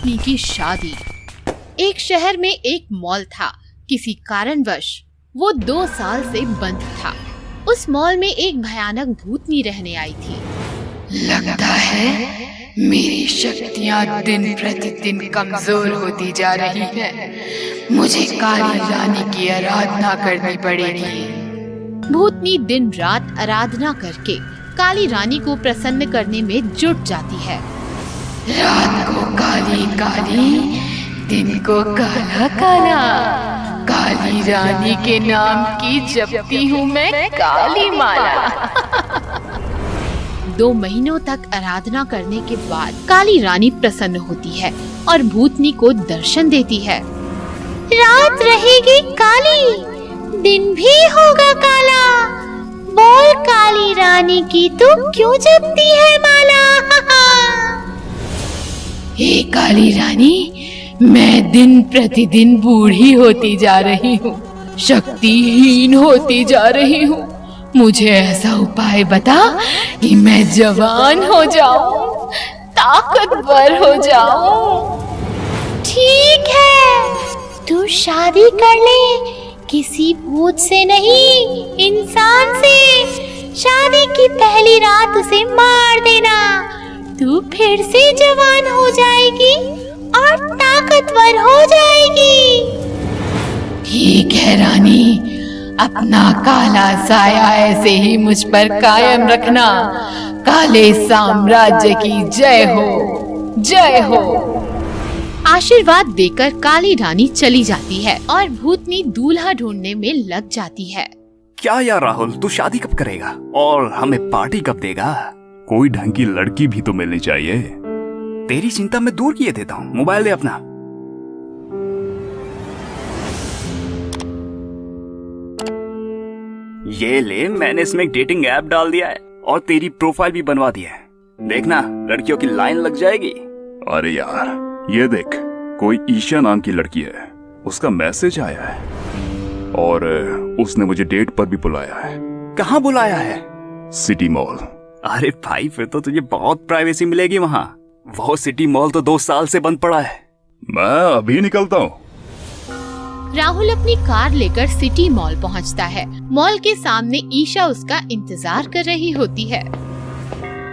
भूतनी की शादी। एक शहर में एक मॉल था। किसी कारणवश वो 2 साल से बंद था। उस मॉल में एक भयानक भूतनी रहने आई थी। लगता है मेरी शक्तियाँ दिन प्रतिदिन कमजोर होती जा रही हैं। मुझे काली रानी की आराधना करनी पड़ेगी। भूतनी दिन रात आराधना करके काली रानी को प्रसन्न करने में जुट जाती है। रात को काली काली, दिन को काला काला, काली रानी के नाम की जपती हूँ मैं काली माला। 2 महीनों तक आराधना करने के बाद काली रानी प्रसन्न होती है और भूतनी को दर्शन देती है। रात रहेगी काली, दिन भी होगा काला। बोल काली रानी की तू क्यों जपती है माला? हे काली रानी, मैं दिन प्रतिदिन बूढ़ी होती जा रही हूँ, शक्तिहीन होती जा रही हूँ। मुझे ऐसा उपाय बता कि मैं जवान हो जाऊं, ताकतवर हो जाऊं। ठीक है, तू शादी कर ले, किसी भूत से नहीं, इंसान से। शादी की पहली रात उसे मार देना, तू फिर से जवान हो जाएगी और ताकतवर हो जाएगी। ठीक है रानी, अपना काला साया ऐसे ही मुझ पर कायम रखना। काले साम्राज्य की जय हो, जय हो। आशीर्वाद देकर काली रानी चली जाती है और भूतनी दूल्हा ढूंढने में लग जाती है। क्या यार राहुल, तू शादी कब करेगा और हमें पार्टी कब देगा? कोई ढंग की लड़की भी तो मिलनी चाहिए। तेरी चिंता मैं दूर किए देता हूँ। मोबाइल दे अपना। ये ले, मैंने इसमें एक डेटिंग ऐप डाल दिया है और तेरी प्रोफाइल भी बनवा दी है। देखना, लड़कियों की लाइन लग जाएगी। अरे यार, ये देख, कोई ईशा नाम की लड़की है, उसका मैसेज आया है और उसने मुझे डेट पर भी बुलाया है। कहाँ बुलाया है? City mall. अरे भाई, फिर तो तुझे बहुत प्राइवेसी मिलेगी वहाँ। वो सिटी मॉल तो 2 साल से बंद पड़ा है। मैं अभी निकलता हूँ। राहुल अपनी कार लेकर सिटी मॉल पहुंचता है। मॉल के सामने ईशा उसका इंतजार कर रही होती है।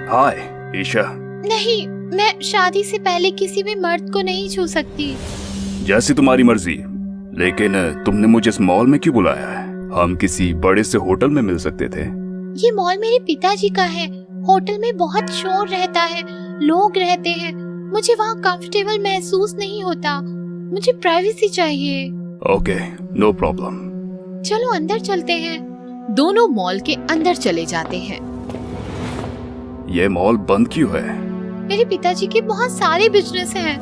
हाय ईशा। नहीं, मैं शादी से पहले किसी भी मर्द को नहीं छू सकती। जैसी तुम्हारी मर्जी, लेकिन तुमने मुझे इस मॉल में क्यों बुलाया है? हम किसी बड़े से होटल में मिल सकते थे। ये मॉल मेरे पिताजी का है। होटल में बहुत शोर रहता है, लोग रहते हैं। मुझे वहाँ कंफर्टेबल महसूस नहीं होता। मुझे प्राइवेसी चाहिए। Okay, no problem. चलो अंदर चलते हैं। दोनों मॉल के अंदर चले जाते हैं। ये मॉल बंद क्यों है? मेरे पिताजी के बहुत सारे बिजनेस हैं।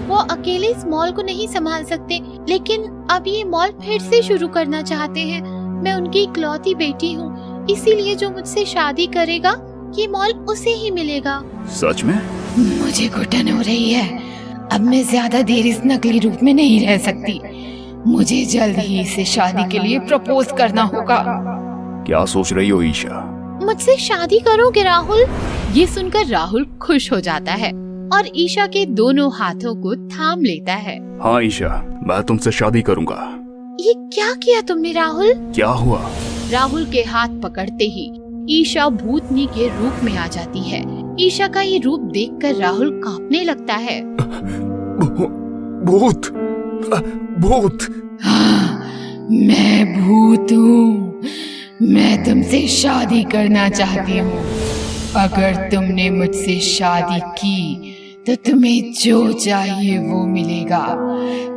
वो अकेले इस मॉल को नहीं संभाल सकते, लेकिन अब ये मॉल फिर से शुरू करना चाहते हैं। मैं उनकी इकलौती बेटी हूँ, इसीलिए जो मुझसे शादी करेगा ये मॉल उसे ही मिलेगा। सच में? मुझे घुटन हो रही है। अब मैं ज्यादा देर इस नकली रूप में नहीं रह सकती। मुझे जल्द ही इसे शादी के लिए प्रपोज करना होगा। क्या सोच रही हो ईशा? मुझसे शादी करोगे राहुल? ये सुनकर राहुल खुश हो जाता है और ईशा के दोनों हाथों को थाम लेता है। हाँ ईशा, मैं तुमसे शादी करूँगा। ये क्या किया तुमने राहुल? क्या हुआ? राहुल के हाथ पकड़ते ही ईशा भूतनी के रूप में आ जाती है। ईशा का ये रूप देखकर राहुल कांपने लगता है। भूत, भूत। हाँ, मैं भूत हूँ। मैं तुमसे शादी करना चाहती हूँ। अगर तुमने मुझसे शादी की तो तुम्हें जो चाहिए वो मिलेगा,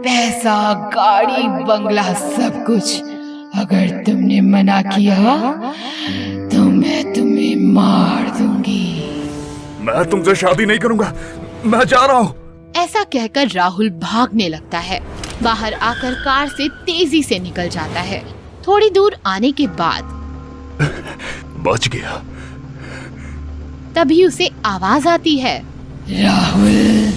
पैसा, गाड़ी, बंगला, सब कुछ। अगर तुमने मना किया तो मैं तुम्हें मार दूंगी। मैं तुमसे शादी नहीं करूंगा, मैं जा रहा हूँ। ऐसा कहकर राहुल भागने लगता है। बाहर आकर कार से तेजी से निकल जाता है। थोड़ी दूर आने के बाद बच गया। तभी उसे आवाज आती है। राहुल।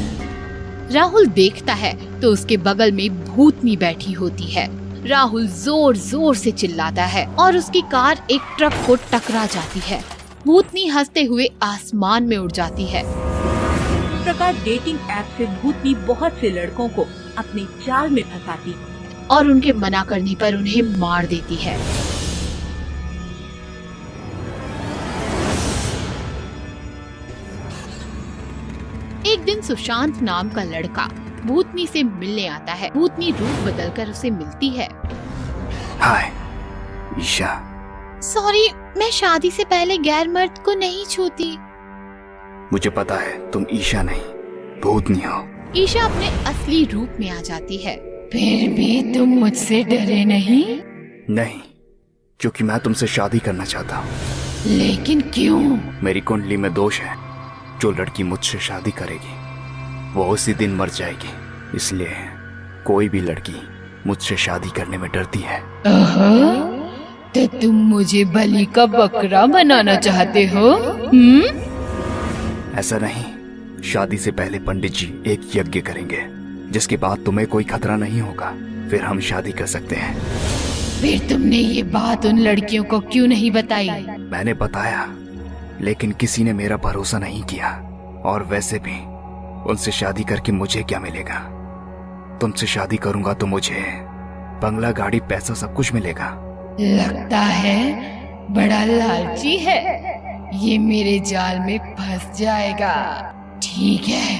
राहुल देखता है तो उसके बगल में भूतनी बैठी होती है। राहुल जोर जोर से चिल्लाता है और उसकी कार एक ट्रक को टकरा जाती है। भूतनी हंसते हुए आसमान में उड़ जाती है। प्रकार डेटिंग ऐप से भूतनी बहुत से लड़कों को अपने जाल में फंसाती और उनके मना करने पर उन्हें मार देती है। एक दिन सुशांत नाम का लड़का भूतनी से मिलने आता है। भूतनी रूप बदलकर उसे मिलती है। हाय ईशा। सॉरी, मैं शादी से पहले गैर मर्द को नहीं छूती। मुझे पता है तुम ईशा नहीं भूतनी हो। ईशा अपने असली रूप में आ जाती है। फिर भी तुम मुझसे डरे नहीं? नहीं, क्योंकि मैं तुमसे शादी करना चाहता हूँ। लेकिन क्यों? मेरी कुंडली में दोष है। जो लड़की मुझसे शादी करेगी वो उसी दिन मर जाएगी, इसलिए कोई भी लड़की मुझसे शादी करने में डरती है। तो तुम मुझे बलि का बकरा बनाना चाहते हो? ऐसा नहीं, शादी से पहले पंडित जी एक यज्ञ करेंगे जिसके बाद तुम्हें कोई खतरा नहीं होगा, फिर हम शादी कर सकते हैं। फिर तुमने ये बात उन लड़कियों को क्यों नहीं बताई? मैंने बताया, लेकिन किसी ने मेरा भरोसा नहीं किया। और वैसे भी उनसे शादी करके मुझे क्या मिलेगा? तुमसे शादी करूंगा तो मुझे बंगला, गाड़ी, पैसा सब कुछ मिलेगा। लगता है बड़ा लालची है, ये मेरे जाल में फंस जाएगा। ठीक है,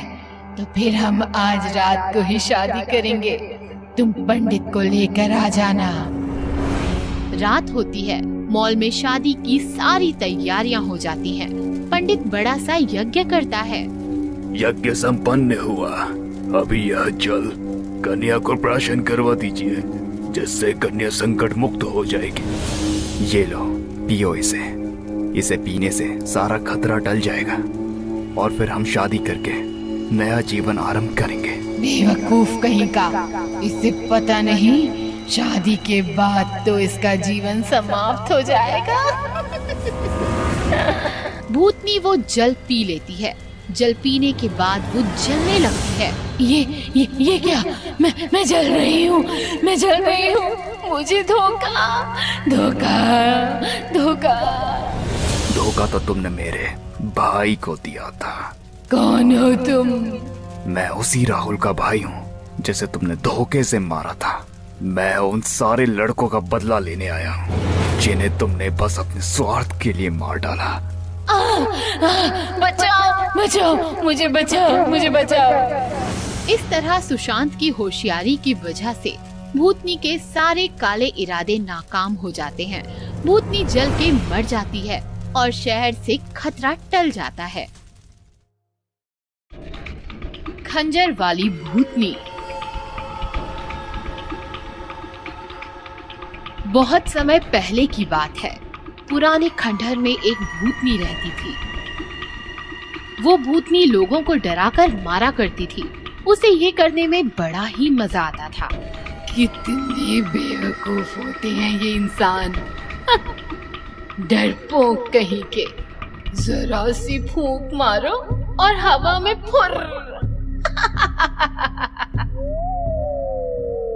तो फिर हम आज रात को ही शादी करेंगे। तुम पंडित को लेकर आ जाना। रात होती है। मॉल में शादी की सारी तैयारियां हो जाती हैं। पंडित बड़ा सा यज्ञ करता है। यज्ञ संपन्न हुआ। अभी यह जल कन्या को प्राशन करवा दीजिए, जिससे कन्या संकट मुक्त हो जाएगी। ये लो, पियो इसे। इसे पीने से सारा खतरा टल जाएगा और फिर हम शादी करके नया जीवन आरंभ करेंगे। बेवकूफ कहीं का, इसे पता नहीं शादी के बाद तो इसका जीवन समाप्त हो जाएगा। भूतनी वो जल पी लेती है। जल पीने के बाद वो जलने लगती है। ये क्या? मैं जल रही हूँ, मैं जल रही हूँ। मुझे धोखा तो तुमने मेरे भाई को दिया था। कौन हो तुम? मैं उसी राहुल का भाई हूँ जिसे तुमने धोखे से मारा था। मैं उन सारे लड़कों का बदला लेने आया हूँ जिन्हें तुमने बस अपने स्वार्थ के लिए मार डाला। बचाओ, मुझे बचाओ। इस तरह सुशांत की होशियारी की वजह से भूतनी के सारे काले इरादे नाकाम हो जाते हैं। भूतनी जल के मर जाती है और शहर से खतरा टल जाता है। खंजर वाली भूतनी। बहुत समय पहले की बात है। पुराने खंडहर में एक भूतनी रहती थी। वो भूतनी लोगों को डराकर मारा करती थी। उसे ये करने में बड़ा ही मजा आता था। कितने बेवकूफ होते हैं ये इंसान। डरपोक कहीं के। जरा सी फूंक मारो और हवा में फुर।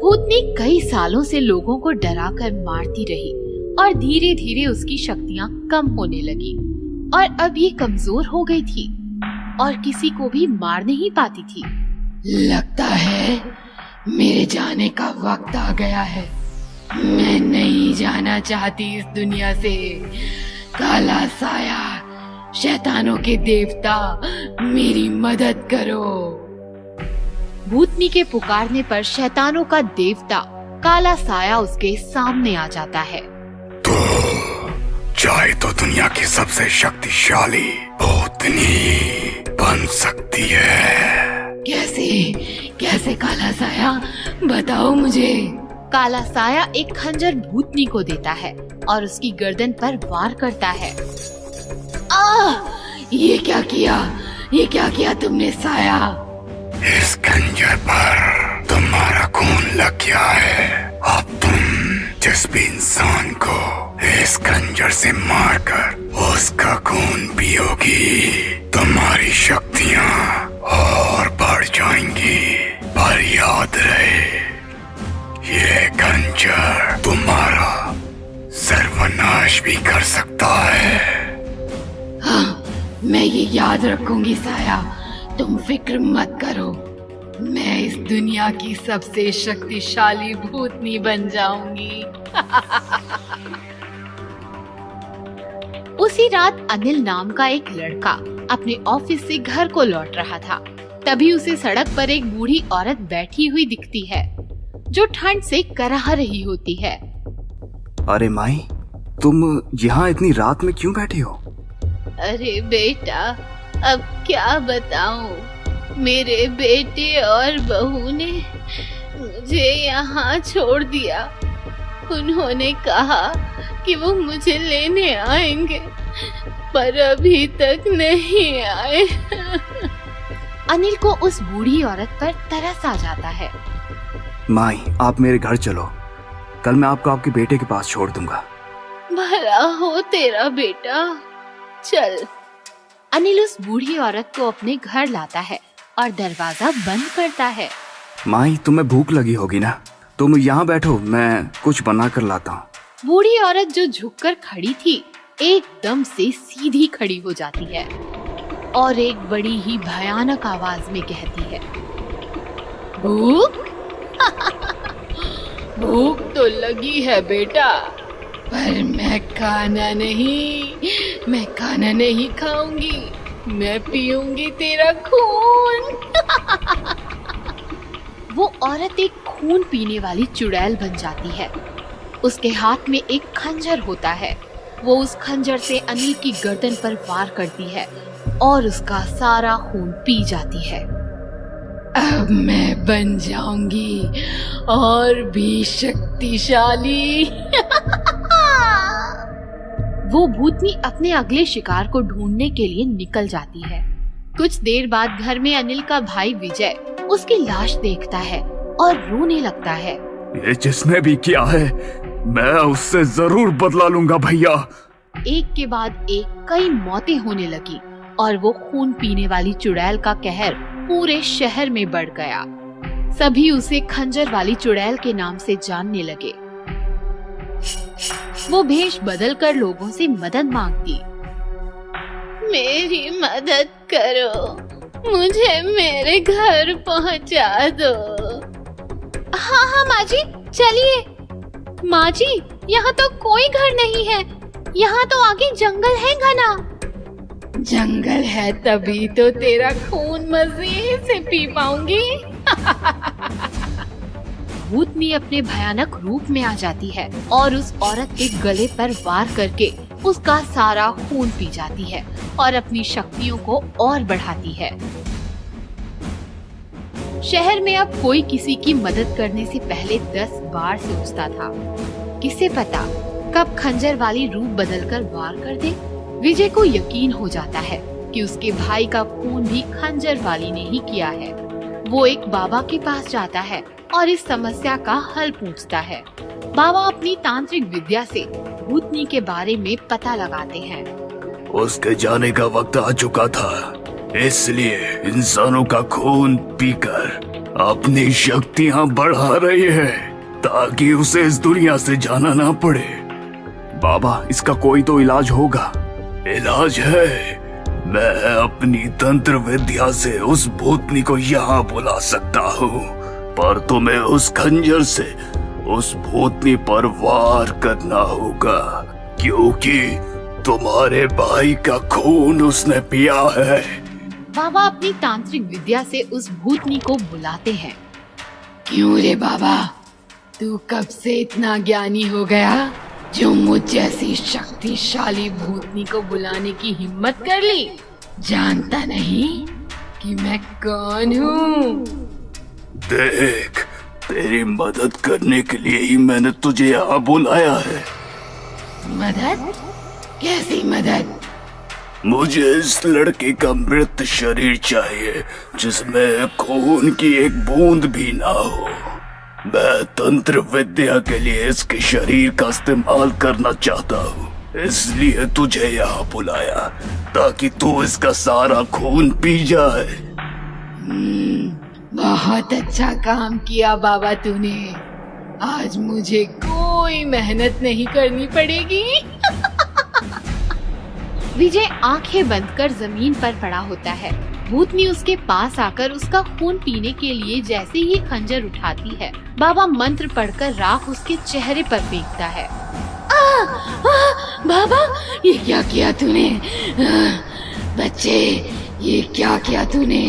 भूतनी कई सालों से लोगों को डराकर मारती रही और धीरे धीरे उसकी शक्तियां कम होने लगी और अब ये कमजोर हो गई थी और किसी को भी मार नहीं पाती थी। लगता है मेरे जाने का वक्त आ गया है। मैं नहीं जाना चाहती इस दुनिया से। काला साया, शैतानों के देवता, मेरी मदद करो। भूतनी के पुकारने पर शैतानों का देवता काला साया उसके सामने आ जाता है। तो चाहे तो दुनिया की सबसे शक्तिशाली भूतनी बन सकती है। कैसे काला साया, बताओ मुझे। काला साया एक खंजर भूतनी को देता है और उसकी गर्दन पर वार करता है। ये क्या किया तुमने साया? इस खंजर पर तुम्हारा खून लग गया है। अब तुम जिस भी इंसान को इस खंजर से मारकर उसका खून पियोगी, तुम्हारी शक्तियाँ और बढ़ जाएंगी। पर याद रहे, ये खंजर तुम्हारा सर्वनाश भी कर सकता है। हाँ, मैं ये याद रखूंगी साया। तुम फिक्र मत करो, मैं इस दुनिया की सबसे शक्तिशाली भूतनी बन जाऊंगी। उसी रात अनिल नाम का एक लड़का अपने ऑफिस से घर को लौट रहा था। तभी उसे सड़क पर एक बूढ़ी औरत बैठी हुई दिखती है जो ठंड से कराह रही होती है। अरे माई, तुम यहाँ इतनी रात में क्यों बैठी हो? अरे बेटा, अब क्या बताऊं, मेरे बेटे और बहू ने मुझे यहाँ छोड़ दिया। उन्होंने कहा कि वो मुझे लेने आएंगे, पर अभी तक नहीं आए। अनिल को उस बूढ़ी औरत पर तरस आ जाता है। माई, आप मेरे घर चलो, कल मैं आपको आपके बेटे के पास छोड़ दूंगा। भला हो तेरा बेटा, चल। अनिल उस बूढ़ी औरत को अपने घर लाता है और दरवाजा बंद करता है। माई, तुम्हें भूख लगी होगी ना, तुम यहाँ बैठो, मैं कुछ बना कर लाता हूँ। बूढ़ी औरत जो झुककर खड़ी थी एकदम से सीधी खड़ी हो जाती है और एक बड़ी ही भयानक आवाज में कहती है, भूख? भूख तो लगी है बेटा, पर मैं खाना नहीं खाऊंगी, मैं पीऊंगी तेरा खून। वो औरत एक खून पीने वाली चुड़ैल बन जाती है। उसके हाथ में एक खंजर होता है। वो उस खंजर से अनिल की गर्दन पर वार करती है और उसका सारा खून पी जाती है। अब मैं बन जाऊंगी और भी शक्तिशाली। वो भूतनी अपने अगले शिकार को ढूंढने के लिए निकल जाती है। कुछ देर बाद घर में अनिल का भाई विजय उसकी लाश देखता है और रोने लगता है। ये जिसने भी किया है, मैं उससे जरूर बदला लूंगा भैया। एक के बाद एक कई मौतें होने लगी और वो खून पीने वाली चुड़ैल का कहर पूरे शहर में बढ़ गया। सभी उसे खंजर वाली चुड़ैल के नाम से जानने लगे। वो भेष बदलकर लोगों से मदद मांगती। मेरी मदद करो, मुझे मेरे घर पहुंचा दो। हाँ माँ जी, चलिए। माँ जी, यहाँ तो कोई घर नहीं है, यहाँ तो आगे जंगल है घना। जंगल है तभी तो तेरा खून मजे से पी पाऊंगी। भूतनी अपने भयानक रूप में आ जाती है और उस औरत के गले पर वार करके उसका सारा खून पी जाती है और अपनी शक्तियों को और बढ़ाती है। शहर में अब कोई किसी की मदद करने से पहले 10 बार सोचता था। किसे पता कब खंजर वाली रूप बदलकर वार कर दे। विजय को यकीन हो जाता है कि उसके भाई का खून भी खंजर वाली ने ही किया है। वो एक बाबा के पास जाता है और इस समस्या का हल पूछता है। बाबा अपनी तांत्रिक विद्या से भूतनी के बारे में पता लगाते हैं। उसके जाने का वक्त आ चुका था, इसलिए इंसानों का खून पीकर अपनी शक्तियाँ बढ़ा रही है ताकि उसे इस दुनिया से जाना ना पड़े। बाबा, इसका कोई तो इलाज होगा। इलाज है, मैं अपनी तंत्र विद्या से उस भूतनी को यहाँ बुला सकता हूँ, पर तुम्हें उस खंजर से उस भूतनी पर वार करना होगा, क्योंकि तुम्हारे भाई का खून उसने पिया है। बाबा अपनी तांत्रिक विद्या से उस भूतनी को बुलाते हैं। क्यों रे बाबा, तू कब से इतना ज्ञानी हो गया जो मुझ जैसी शक्तिशाली भूतनी को बुलाने की हिम्मत कर ली? जानता नहीं कि मैं कौन हूँ? देख, तेरी मदद करने के लिए ही मैंने तुझे यहाँ बुलाया है। मदद? कैसी मदद? मुझे इस लड़के का मृत शरीर चाहिए जिसमें खून की एक बूंद भी ना हो। मैं तंत्र विद्या के लिए इसके शरीर का इस्तेमाल करना चाहता हूँ, इसलिए तुझे यहाँ बुलाया ताकि तू इसका सारा खून पी जाए। बहुत अच्छा काम किया बाबा तूने। आज मुझे कोई मेहनत नहीं करनी पड़ेगी। विजय आंखें बंद कर जमीन पर पड़ा होता है भूतनी उसके पास आकर उसका खून पीने के लिए जैसे ही खंजर उठाती है, बाबा मंत्र पढ़कर राख उसके चेहरे पर फेंकता है। बाबा, ये क्या किया तूने? बच्चे, ये क्या किया तूने?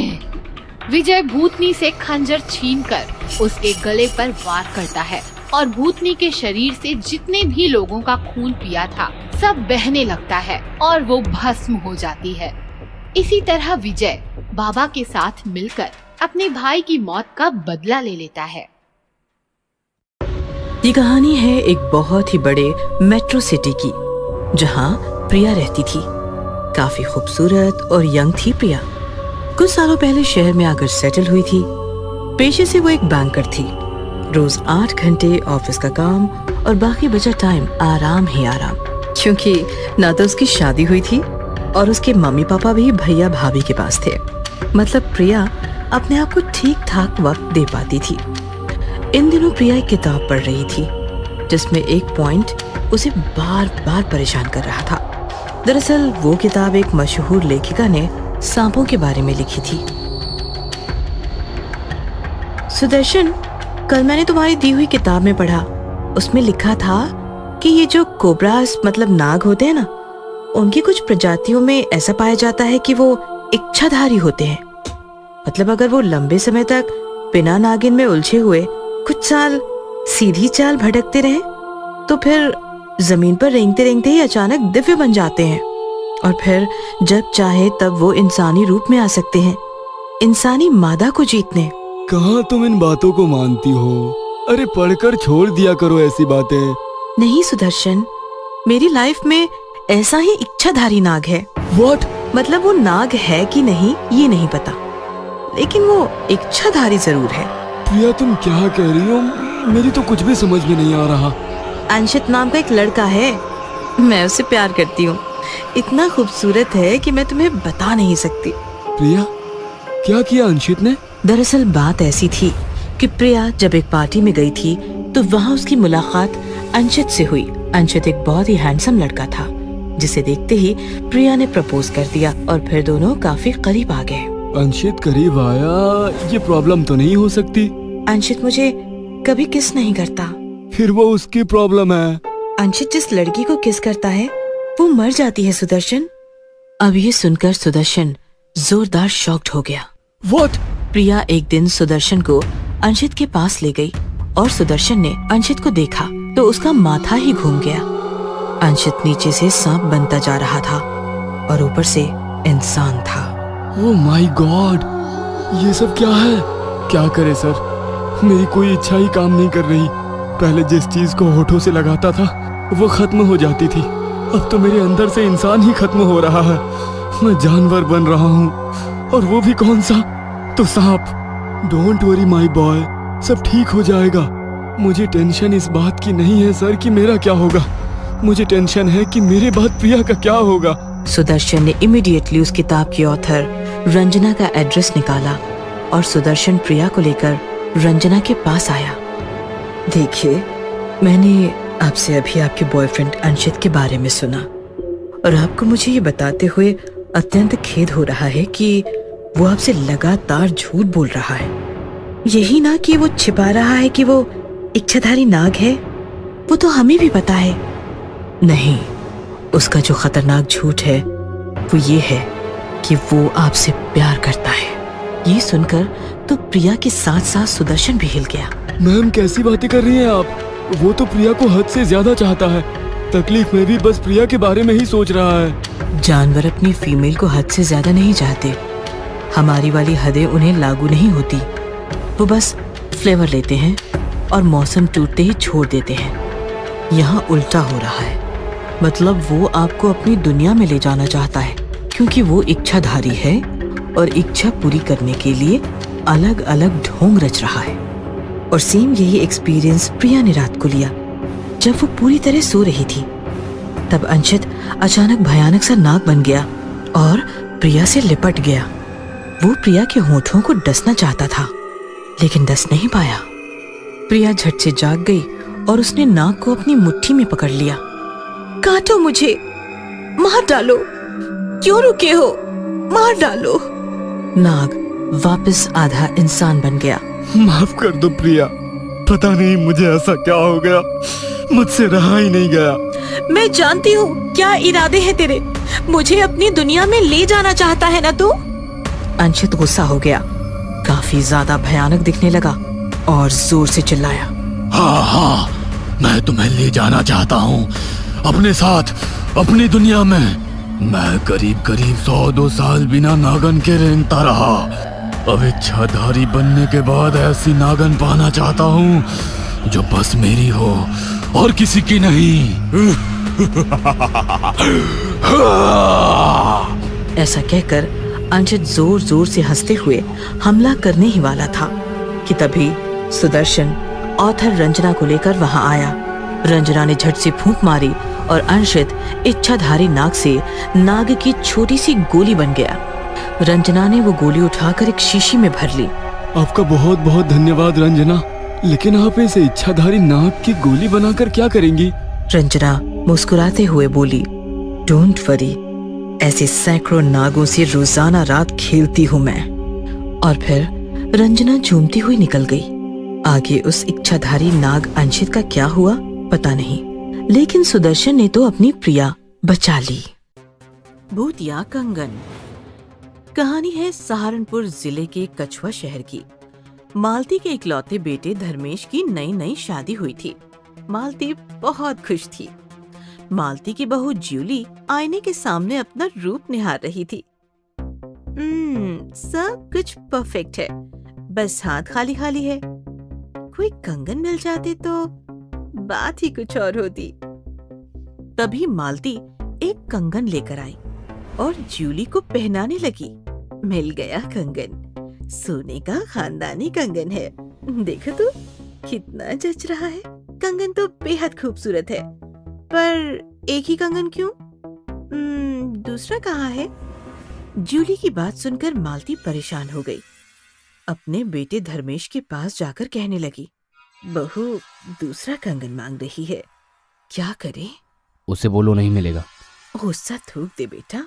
विजय भूतनी से खंजर छीनकर उसके गले पर वार करता है और भूतनी के शरीर से जितने भी लोगों का खून पिया था सब बहने लगता है और वो भस्म हो जाती है। इसी तरह विजय बाबा के साथ मिलकर अपने भाई की मौत का बदला ले लेता है। ये कहानी है एक बहुत ही बड़े मेट्रो सिटी की, जहाँ प्रिया रहती थी। काफी खूबसूरत और यंग थी प्रिया। कुछ सालों पहले शहर में आकर सेटल हुई थी। पेशे से वो एक बैंकर थी। रोज 8 घंटे ऑफिस का काम और बाकी बचा टाइम आराम ही आराम, क्योंकि ना तो उसकी शादी हुई थी और उसके मम्मी पापा भी भैया भाभी के पास थे। मतलब प्रिया अपने आप को ठीक ठाक वक्त दे पाती थी। इन दिनों प्रिया एक किताब पढ़ रही थी जिसमें एक पॉइंट उसे बार बार परेशान कर रहा था। दरअसल वो किताब एक मशहूर लेखिका ने सांपों के बारे में लिखी थी। सुदर्शन, कल मैंने तुम्हारी दी हुई किताब में पढ़ा, उसमें लिखा था कि ये जो कोबरास मतलब नाग होते हैं ना, उनकी कुछ प्रजातियों में ऐसा पाया जाता है कि वो इच्छाधारी होते हैं। मतलब अगर वो लंबे समय तक बिना नागिन में उलझे हुए कुछ साल सीधी चाल भटकते रहे तो फिर जमीन पर रेंगते रेंगते ही अचानक दिव्य बन जाते हैं और फिर जब चाहे तब वो इंसानी रूप में आ सकते हैं, इंसानी मादा को जीतने। कहाँ तुम इन बातों को मानती हो? अरे पढ़कर छोड़ दिया करो ऐसी बातें। नहीं सुदर्शन, मेरी लाइफ में ऐसा ही इच्छाधारी नाग है। What? मतलब वो नाग है कि नहीं ये नहीं पता, लेकिन वो इच्छाधारी जरूर है। प्रिया, तुम क्या कह रही हो? मेरी तो कुछ भी समझ में नहीं आ रहा। अंशित नाम का एक लड़का है, मैं उससे प्यार करती हूँ। इतना खूबसूरत है कि मैं तुम्हें बता नहीं सकती। प्रिया, क्या किया अंशित ने? दरअसल बात ऐसी थी कि प्रिया जब एक पार्टी में गई थी तो वहाँ उसकी मुलाकात अंशित से हुई। अंशित एक बहुत ही हैंडसम लड़का था, जिसे देखते ही प्रिया ने प्रपोज कर दिया और फिर दोनों काफी करीब आ गए। अंशित करीब आया, ये प्रॉब्लम तो नहीं हो सकती? अंशित मुझे कभी किस नहीं करता। फिर वो उसकी प्रॉब्लम है। अंशित जिस लड़की को किस करता है वो मर जाती है सुदर्शन। अब ये सुनकर सुदर्शन जोरदार शॉक्ड हो गया। What? प्रिया एक दिन सुदर्शन को अंशित के पास ले गई और सुदर्शन ने अंशित को देखा तो उसका माथा ही घूम गया। अंशित नीचे से सांप बनता जा रहा था और ऊपर से इंसान था। ओह माय गॉड, ये सब क्या है? क्या करे सर, मेरी कोई इच्छा ही काम नहीं कर रही। पहले जिस चीज को होठों से लगाता था वो खत्म हो जाती थी, अब तो मेरे अंदर से इंसान ही खत्म हो रहा है। मैं जानवर बन रहा हूँ, और वो भी कौन सा? तो सांप। डोंट वरी माय बॉय, सब ठीक हो जाएगा। मुझे टेंशन इस बात की नहीं है सर कि मेरा क्या होगा, मुझे टेंशन है कि मेरे बाद प्रिया का क्या होगा। सुदर्शन ने इमीडिएटली उस किताब की ऑथर रंजना का एड्रेस निकाला और सुदर्शन प्रिया को लेकर रंजना के पास आया। देखिए, मैंने आपसे अभी आपके बॉयफ्रेंड अंशित के बारे में सुना और आपको मुझे ये बताते हुए अत्यंत खेद हो रहा है कि वो आपसे लगातार झूठ बोल रहा है। यही ना कि वो छिपा रहा है कि वो इच्छाधारी नाग है, वो तो हमें भी पता है। नहीं, उसका जो खतरनाक झूठ है वो ये है कि वो आपसे प्यार करता है। ये सुनकर तो प्रिया के साथ साथ सुदर्शन भी हिल गया। मैम, कैसी बातें कर रही हैं आप? वो तो प्रिया को हद से ज्यादा चाहता है। तकलीफ में भी बस प्रिया के बारे में ही सोच रहा है। जानवर अपनी फीमेल को हद से ज्यादा नहीं चाहते। हमारी वाली हदें उन्हें लागू नहीं होती। वो बस फ्लेवर लेते हैं और मौसम टूटते ही छोड़ देते हैं। यहाँ उल्टा हो रहा है। मतलब वो आपको अपनी दुनिया में ले जाना चाहता है, क्योंकि वो इच्छाधारी है और इच्छा पूरी करने के लिए अलग अलग ढोंग रच रहा है। और सेम यही एक्सपीरियंस प्रिया ने रात को लिया। जब वो पूरी तरह सो रही थी तब अंशित अचानक भयानक सा नाग बन गया और प्रिया से लिपट गया। वो प्रिया के होठों को डसना चाहता था, लेकिन डस नहीं पाया। प्रिया झट से जाग गई और उसने नाग को अपनी मुट्ठी में पकड़ लिया। काटो मुझे, मार डालो, क्यों रुके हो, मार डालो। नाग वापस आधा इंसान बन गया। माफ कर दो प्रिया, पता नहीं मुझे ऐसा क्या हो गया, मुझसे रहा ही नहीं गया। मैं जानती हूँ क्या इरादे हैं तेरे, मुझे अपनी दुनिया में ले जाना चाहता है ना तू। अंशित गुस्सा हो गया, काफी ज्यादा भयानक दिखने लगा और जोर से चिल्लाया, हाँ हाँ, मैं तुम्हें ले जाना चाहता हूँ अपने साथ, अपनी दुनिया में। मैं करीब करीब 100-2 साल बिना नागन के रेंगता रहा। अब इच्छाधारी बनने के बाद ऐसी नागन पाना चाहता हूँ जो बस मेरी हो और किसी की नहीं। ऐसा कहकर अंशित जोर जोर से हंसते हुए हमला करने ही वाला था कि तभी सुदर्शन ऑथर रंजना को लेकर वहां आया। रंजना ने झट से फूंक मारी और अंशित इच्छाधारी नाग से नाग की छोटी सी गोली बन गया। रंजना ने वो गोली उठाकर एक शीशी में भर ली। आपका बहुत बहुत धन्यवाद रंजना, लेकिन आप इसे इच्छाधारी नाग की गोली बनाकर क्या करेंगी? रंजना मुस्कुराते हुए बोली, डोंट वरी, ऐसे सैकड़ों नागों से रोजाना रात खेलती हूँ मैं। और फिर रंजना झूमती हुई निकल गई। आगे उस इच्छाधारी नाग अंशित का क्या हुआ पता नहीं, लेकिन सुदर्शन ने तो अपनी प्रिया बचा ली। भूतिया कंगन। कहानी है सहारनपुर जिले के कछुआ शहर की। मालती के इकलौते बेटे धर्मेश की नई नई शादी हुई थी। मालती बहुत खुश थी। मालती की बहू ज्यूली आईने के सामने अपना रूप निहार रही थी। सब कुछ परफेक्ट है, बस हाथ खाली खाली है। कोई कंगन मिल जाते तो बात ही कुछ और होती। तभी मालती एक कंगन लेकर आई और ज्यूली को पहनाने लगी। मिल गया कंगन, सोने का खानदानी कंगन है। देखो तो कितना जच रहा है। कंगन तो बेहद खूबसूरत है, पर एक ही कंगन क्यों? दूसरा कहाँ है? ज्यूली की बात सुनकर मालती परेशान हो गई। अपने बेटे धर्मेश के पास जाकर कहने लगी, बहू दूसरा कंगन मांग रही है, क्या करे? उसे बोलो नहीं मिलेगा। गुस्सा थूक दे बेटा,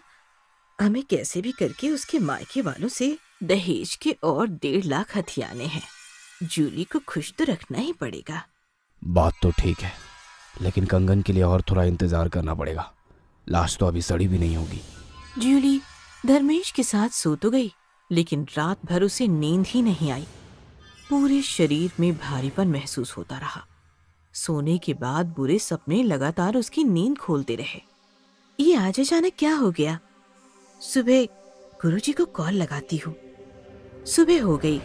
हमें कैसे भी करके उसके मायके वालों से दहेज के और 1.5 लाख हथियाने हैं। जूली को खुश तो रखना ही पड़ेगा। बात तो ठीक है, लेकिन कंगन के लिए और थोड़ा इंतजार करना पड़ेगा। लाश तो अभी सड़ी भी नहीं होगी। जूली धर्मेश के साथ सो तो गई, लेकिन रात भर उसे नींद ही नहीं आई। पूरे शरीर में भारीपन महसूस होता रहा। सोने के बाद बुरे सपने लगातार उसकी नींद खोलते रहे। ये आज अचानक क्या हो गया? सुबह गुरुजी को कॉल लगाती हूँ। सुबह हो गई।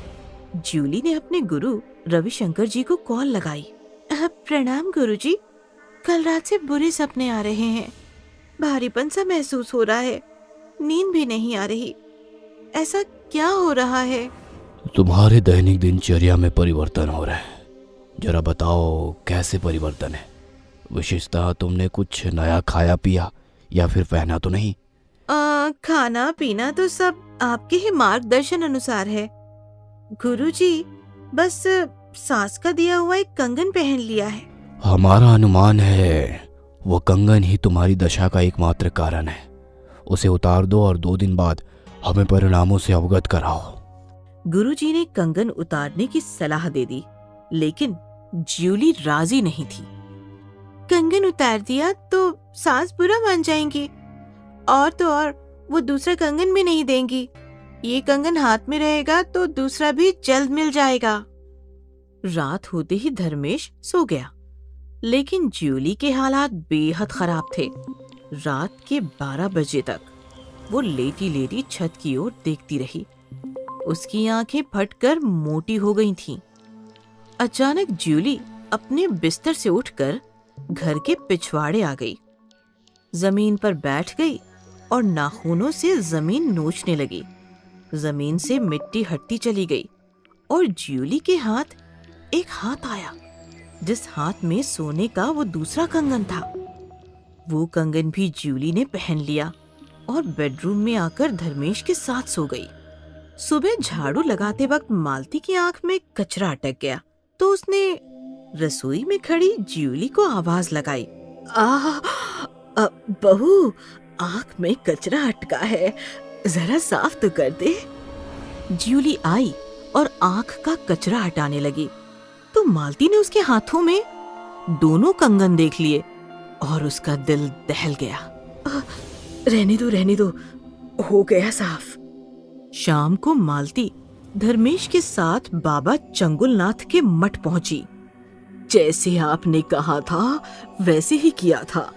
जूली ने अपने गुरु रविशंकर जी को कॉल लगाई। प्रणाम गुरुजी, कल रात से बुरे सपने आ रहे हैं, भारीपन सा महसूस हो रहा है, नींद भी नहीं आ रही, ऐसा क्या हो रहा है? तुम्हारे दैनिक दिनचर्या में परिवर्तन हो रहा है। जरा बताओ कैसे परिवर्तन है? विशेषतः तुमने कुछ नया खाया पिया या फिर पहना तो नहीं? खाना पीना तो सब आपके ही मार्गदर्शन अनुसार है गुरुजी, बस सास का दिया हुआ एक कंगन पहन लिया है। हमारा अनुमान है वो कंगन ही तुम्हारी दशा का एकमात्र कारण है। उसे उतार दो और 2 दिन बाद हमें परिणामों से अवगत कराओ। गुरुजी ने कंगन उतारने की सलाह दे दी, लेकिन ज्यूली राजी नहीं थी। कंगन उतार दिया तो सास बुरा मान जाएंगी, और तो और वो दूसरा कंगन भी नहीं देंगी। ये कंगन हाथ में रहेगा तो दूसरा भी जल्द मिल जाएगा। रात होते ही धर्मेश सो गया, लेकिन ज्यूली के हालात बेहद खराब थे। रात के 12 बजे तक वो लेटी लेटी छत की ओर देखती रही। उसकी आंखें फटकर मोटी हो गई थीं। अचानक ज्यूली अपने बिस्तर से उठकर घर के पिछवाड़े आ गई, जमीन पर बैठ गई और नाखूनों से जमीन नोचने लगी। जमीन से मिट्टी हटती चली गई और ज्यूली के हाथ एक हाथ आया, जिस हाथ में सोने का वो दूसरा कंगन था। वो कंगन भी ज्यूली ने पहन लिया और बेडरूम में आकर धर्मेश के साथ सो गई। सुबह झाड़ू लगाते वक्त मालती की आंख में कचरा अटक गया, तो उसने रसोई में खड़ी ज्यूली को आवाज लगाई, बहू, आंख में कचरा अटका है, जरा साफ तो कर दे। ज्यूली आई और आंख का कचरा हटाने लगी तो मालती ने उसके हाथों में दोनों कंगन देख लिए और उसका दिल दहल गया। रहने दो, हो गया साफ। शाम को मालती धर्मेश के साथ बाबा चंगुलनाथ के मठ पहुंची। जैसे आपने कहा था वैसे ही किया था।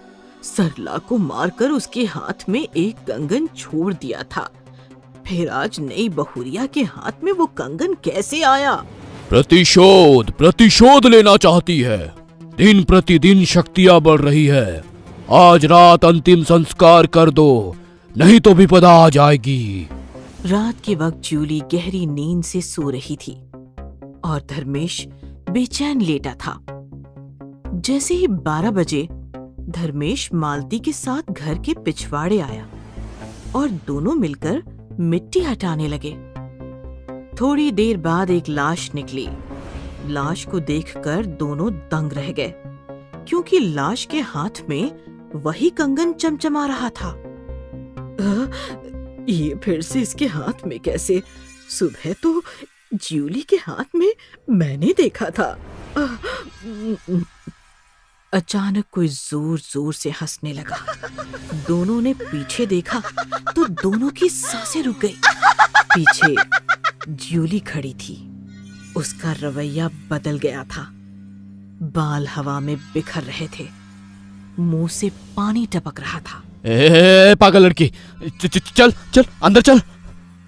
सरला को मारकर उसके हाथ में एक कंगन छोड़ दिया था। फिर आज नई बहुरिया के हाथ में वो कंगन कैसे आया? प्रतिशोध लेना चाहती है। दिन प्रतिदिन शक्तियां बढ़ रही है। आज रात अंतिम संस्कार कर दो, नहीं तो विपदा आ जाएगी। रात के वक्त ज्यूली गहरी नींद से सो रही थी और धर्मेश बेचैन लेटा था। जैसे ही 12 बजे धर्मेश मालती के साथ घर के पिछवाड़े आया और दोनों मिलकर मिट्टी हटाने लगे। थोड़ी देर बाद एक लाश निकली। लाश को देखकर दोनों दंग रह गए क्योंकि लाश के हाथ में वही कंगन चमचमा रहा था। ये फिर से इसके हाथ में कैसे? सुबह तो ज्यूली के हाथ में मैंने देखा था। अचानक कोई जोर जोर से हंसने लगा। दोनों ने पीछे देखा तो दोनों की सांसें रुक गई। पीछे ज्यूली खड़ी थी। उसका रवैया बदल गया था। बाल हवा में बिखर रहे थे। मुंह से पानी टपक रहा था। पागल लड़की, चल अंदर चल।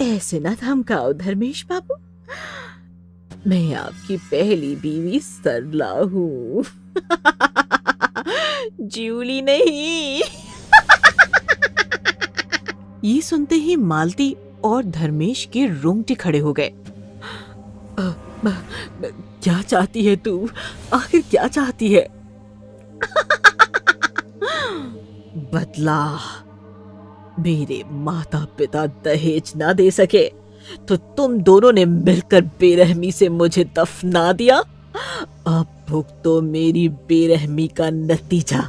ऐसे ना धमकाओ धर्मेश बाबू, मैं आपकी पहली बीवी सरला हूँ। ज्यूली नहीं। ये सुनते ही मालती और धर्मेश के रोंगटे खड़े हो गए। क्या चाहती है तू? आखिर क्या चाहती है? बदला। मेरे माता पिता दहेज ना दे सके तो तुम दोनों ने मिलकर बेरहमी से मुझे दफना दिया। अब भुगतो मेरी बेरहमी का नतीजा।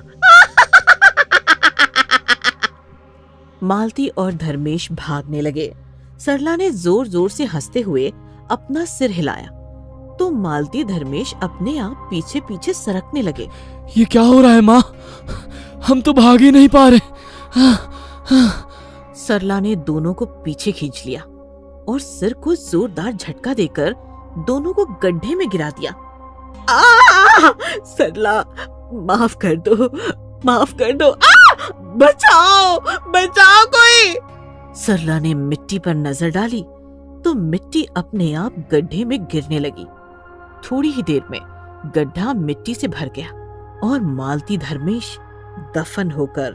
मालती और धर्मेश भागने लगे। सरला ने जोर जोर से हंसते हुए अपना सिर हिलाया तो मालती धर्मेश अपने आप पीछे पीछे सरकने लगे। ये क्या हो रहा है माँ? हम तो भाग ही नहीं पा रहे। सरला ने दोनों को पीछे खींच लिया और सिर को जोरदार झटका देकर दोनों को गड्ढे में गिरा दिया। सरला, माफ कर दो, माफ कर दो। बचाओ, बचाओ कोई। सरला ने मिट्टी पर नजर डाली तो मिट्टी अपने आप गड्ढे में गिरने लगी। थोड़ी ही देर में गड्ढा मिट्टी से भर गया और मालती धर्मेश दफन होकर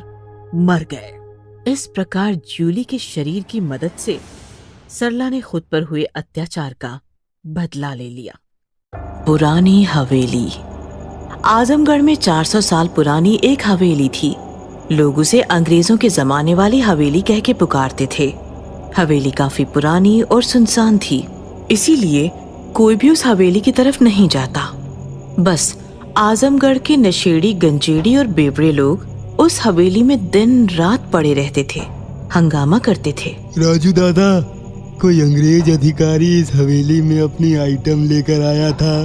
मर गए। इस प्रकार ज्यूली के शरीर की मदद से सरला ने खुद पर हुए अत्याचार का बदला ले लिया। पुरानी हवेली। आजमगढ़ में 400 साल पुरानी एक हवेली थी। लोग उसे अंग्रेजों के जमाने वाली हवेली कह के पुकारते थे। हवेली काफी पुरानी और सुनसान थी, इसीलिए कोई भी उस हवेली की तरफ नहीं जाता। बस आजमगढ़ के नशेड़ी, गंजेड़ी और बेवड़े लोग उस हवेली में दिन रात पड़े रहते थे, हंगामा करते थे। राजू दादा, कोई अंग्रेज अधिकारी इस हवेली में अपनी आइटम लेकर आया था,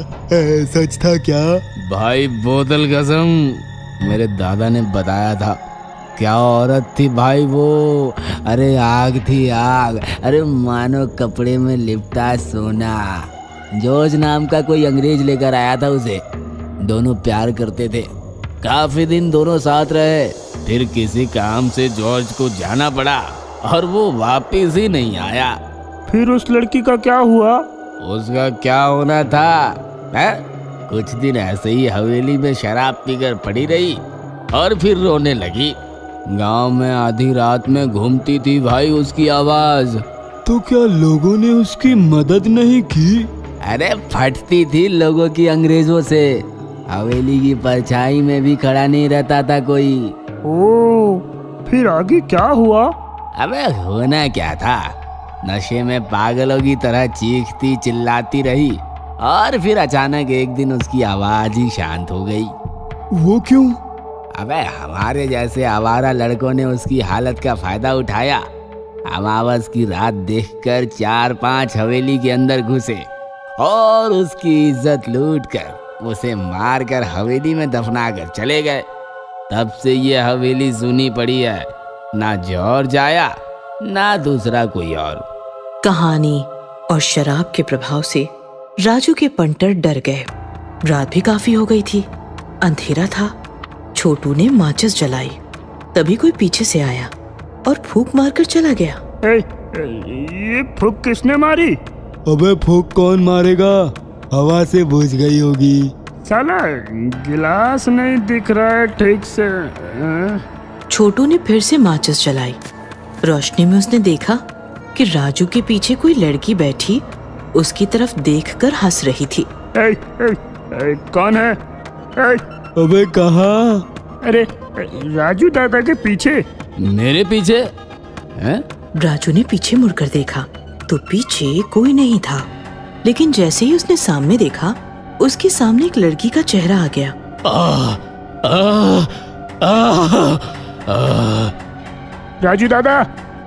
सच था क्या? भाई बोतल कसम, मेरे दादा ने बताया था। क्या औरत थी भाई वो? अरे आग थी आग, अरे मानो कपड़े में लिपटा सोना। जॉर्ज नाम का कोई अंग्रेज लेकर आया था उसे। दोनों प्यार करते थे, काफी दिन दोनों साथ रहे। फिर किसी काम से जॉर्ज को जाना पड़ा और वो वापिस ही नहीं आया। फिर उस लड़की का क्या हुआ? उसका क्या होना था है? कुछ दिन ऐसे ही हवेली में शराब पीकर पड़ी रही और फिर रोने लगी। गांव में आधी रात में घूमती थी भाई उसकी आवाज। तो क्या लोगों ने उसकी मदद नहीं की? अरे फटती थी लोगों की अंग्रेजों से। हवेली की परछाई में भी खड़ा नहीं रहता था कोई। ओ, फिर आगे क्या हुआ? अबे होना क्या था, नशे में पागलों की तरह चीखती चिल्लाती रही और फिर अचानक एक दिन उसकी आवाज ही शांत हो गई। वो क्यों? अबे हमारे जैसे आवारा लड़कों ने उसकी हालत का फायदा उठाया अमावस की रात देखकर 4-5 हवेली के अंदर घुसे और उसकी इज्जत लूटकर उसे मारकर हवेली में दफना कर चले गए। तब से ये हवेली सुनी पड़ी है, ना जॉर्ज आया ना दूसरा कोई और। कहानी और शराब के प्रभाव से राजू के पंटर डर गए। रात भी काफी हो गई थी, अंधेरा था। छोटू ने माचिस जलाई, तभी कोई पीछे से आया और फूंक मारकर चला गया। ये फूंक किसने मारी? अबे फूंक कौन मारेगा, हवा से बुझ गई होगी। साला गिलास नहीं दिख रहा है ठीक से। छोटू ने फिर से माचिस जलाई। रोशनी में उसने देखा कि राजू के पीछे कोई लड़की बैठी उसकी तरफ देखकर हंस रही थी। कौन है? अबे कहाँ? अरे राजू दादा के पीछे। मेरे पीछे? हैं? राजू ने पीछे मुड़कर देखा तो पीछे कोई नहीं था, लेकिन जैसे ही उसने सामने देखा उसके सामने एक लड़की का चेहरा आ गया। राजू दादा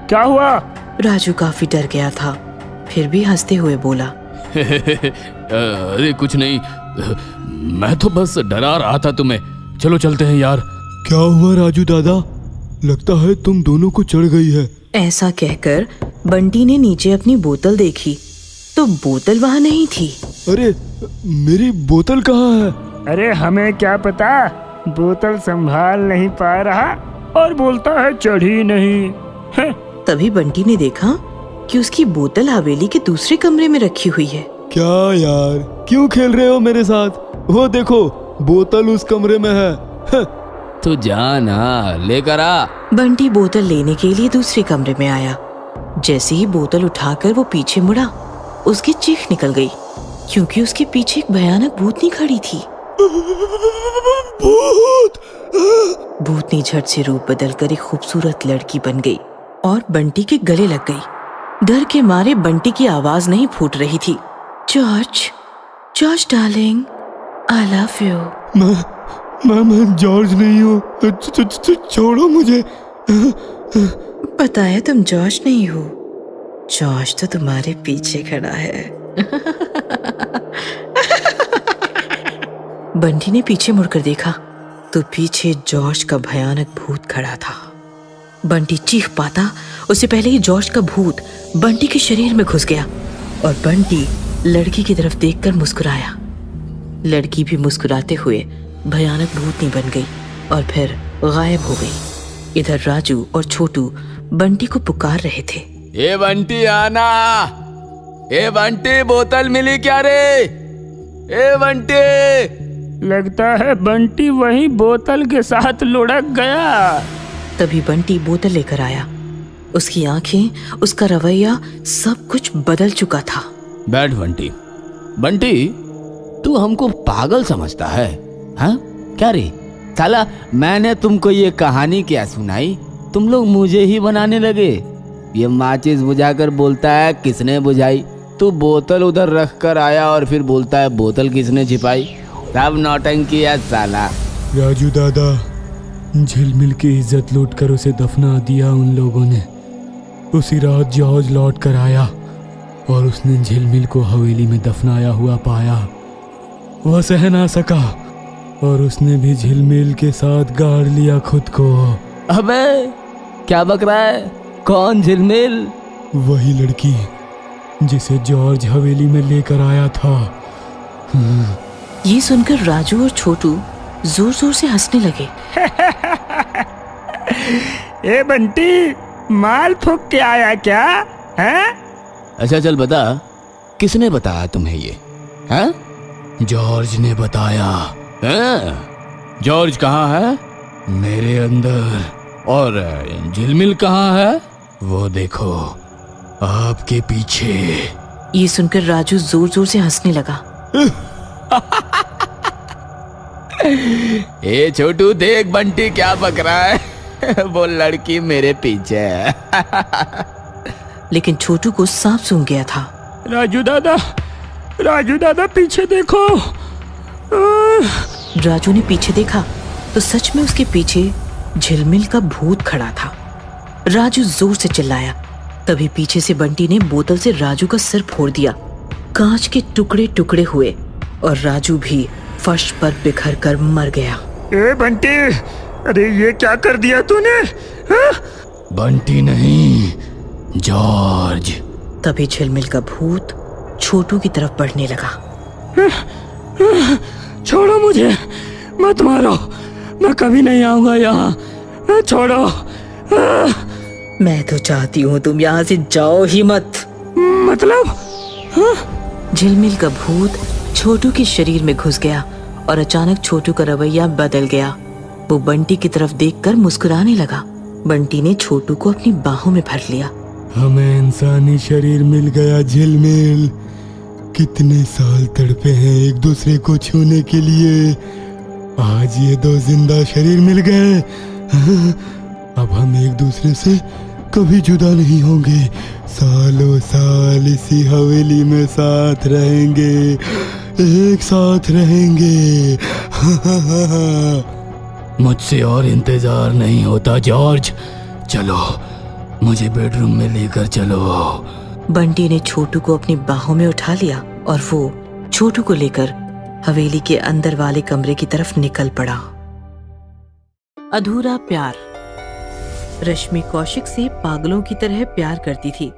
क्या हुआ? राजू काफी डर गया था, फिर भी हंसते हुए बोला, अरे कुछ नहीं, मैं तो बस डरा रहा था तुम्हें। चलो चलते हैं यार। क्या हुआ राजू दादा? लगता है तुम दोनों को चढ़ गई है। ऐसा कहकर बंटी ने नीचे अपनी बोतल देखी तो बोतल वहाँ नहीं थी। अरे मेरी बोतल कहाँ है? अरे हमें क्या पता, बोतल संभाल नहीं पा रहा और बोलता है चढ़ी नहीं है। तभी बंटी ने देखा कि उसकी बोतल हवेली के दूसरे कमरे में रखी हुई है। क्या यार, क्यों खेल रहे हो मेरे साथ? वो देखो बोतल उस कमरे में है। तो जाना लेकर आ। बंटी बोतल लेने के लिए दूसरे कमरे में आया। जैसे ही बोतल उठाकर वो पीछे मुड़ा, उसकी चीख निकल गई क्योंकि उसके पीछे एक भयानक भूतनी खड़ी थी। भूतनी झट से रूप बदलकर एक खूबसूरत लड़की बन गई और बंटी के गले लग गई। डर के मारे बंटी की आवाज नहीं फूट रही थी। George, George darling, I love you. मैं जॉर्ज नहीं हूँ, छोड़ो मुझे। पता है तुम जॉर्ज नहीं हो, जॉर्ज तो तुम्हारे पीछे खड़ा है। बंटी ने पीछे मुड़कर देखा तो पीछे जॉर्ज का भयानक भूत खड़ा था। बंटी चीख पाता उससे पहले ही जॉर्ज का भूत बंटी के शरीर में घुस गया और बंटी लड़की की तरफ देखकर मुस्कुराया। लड़की भी मुस्कुराते हुए भयानक भूतनी बन गई और फिर गायब हो गई। इधर राजू और छोटू बंटी को पुकार रहे थे। ए बंटी आना, ए बंटी बोतल मिली क्या रे? ए बंटी। लगता है बंटी वही बोतल के साथ लुढ़क गया। तभी बंटी बोतल लेकर आया। उसकी आंखें, उसका रवैया, सब कुछ बदल चुका था। बैठ बंटी। बंटी तू हमको पागल समझता है? हाँ क्या रे साला, मैंने तुमको ये कहानी क्या सुनाई, तुम लोग मुझे ही बनाने लगे। ये माचिस बुझाकर बोलता है किसने बुझाई, तू बोतल उधर रख कर आया और फिर बोलता है बोतल किसने छिपाई। सब नौटंकी है साला। राजू दादा, झिलमिल की इज्जत लूट कर उसे दफना दिया उन लोगों ने। उसी रात जॉर्ज लौट कर आया और उसने झिलमिल को हवेली में दफनाया हुआ पाया। वह सह ना सका और उसने भी झिलमिल के साथ गाड़ लिया खुद को। अबे क्या बक रहा है? कौन झिलमिल? वही लड़की जिसे जॉर्ज हवेली में लेकर आया था। ये सुनकर राजू और छोटू जोर जोर से हंसने लगे। ए बंटी, माल फूक के आया क्या है? अच्छा चल बता, किसने बताया तुम्हें ये? हैं? जॉर्ज ने बताया। हैं? जॉर्ज कहाँ है? मेरे अंदर। और झिलमिल कहाँ है? वो देखो आपके पीछे। ये सुनकर राजू जोर जोर से हंसने लगा। ए छोटू देख बंटी क्या बक रहा है। वो लड़की मेरे पीछे है। लेकिन छोटू को सांप सूंघ गया था। राजू दादा पीछे देखो। राजू ने पीछे देखा तो सच में उसके पीछे झिलमिल का भूत खड़ा था। राजू जोर से चिल्लाया तभी पीछे से बंटी ने बोतल से राजू का सिर फोड़ दिया। कांच के टुकड़े टुकड़े हुए और राजू भी फर्श पर बिखर कर मर गया। ए बंटी, अरे ये क्या कर दिया तूने? हाँ? बंटी नहीं, जॉर्ज। तभी झिलमिल का भूत छोटू की तरफ बढ़ने लगा। छोड़ो मुझे, मत मारो, मैं कभी नहीं आऊंगा यहाँ, छोड़ो। मैं तो चाहती हूँ तुम यहाँ से जाओ ही मत। मतलब? झिलमिल का भूत छोटू के शरीर में घुस गया और अचानक छोटू का रवैया बदल गया। वो बंटी की तरफ देखकर मुस्कुराने लगा। बंटी ने छोटू को अपनी बाहों में भर लिया। हमें इंसानी शरीर मिल गया झिलमिल। कितने साल तड़पे हैं एक दूसरे को छूने के लिए, आज ये दो जिंदा शरीर मिल गए। अब हम एक दूसरे से कभी जुदा नहीं होंगे, सालों साल इसी हवेली में साथ रहेंगे, एक साथ रहेंगे। मुझसे और इंतजार नहीं होता जॉर्ज, चलो मुझे बेडरूम में लेकर चलो। बंटी ने छोटू को अपनी बाहों में उठा लिया और वो छोटू को लेकर हवेली के अंदर वाले कमरे की तरफ निकल पड़ा। अधूरा प्यार। रश्मि कौशिक से पागलों की तरह प्यार करती थी,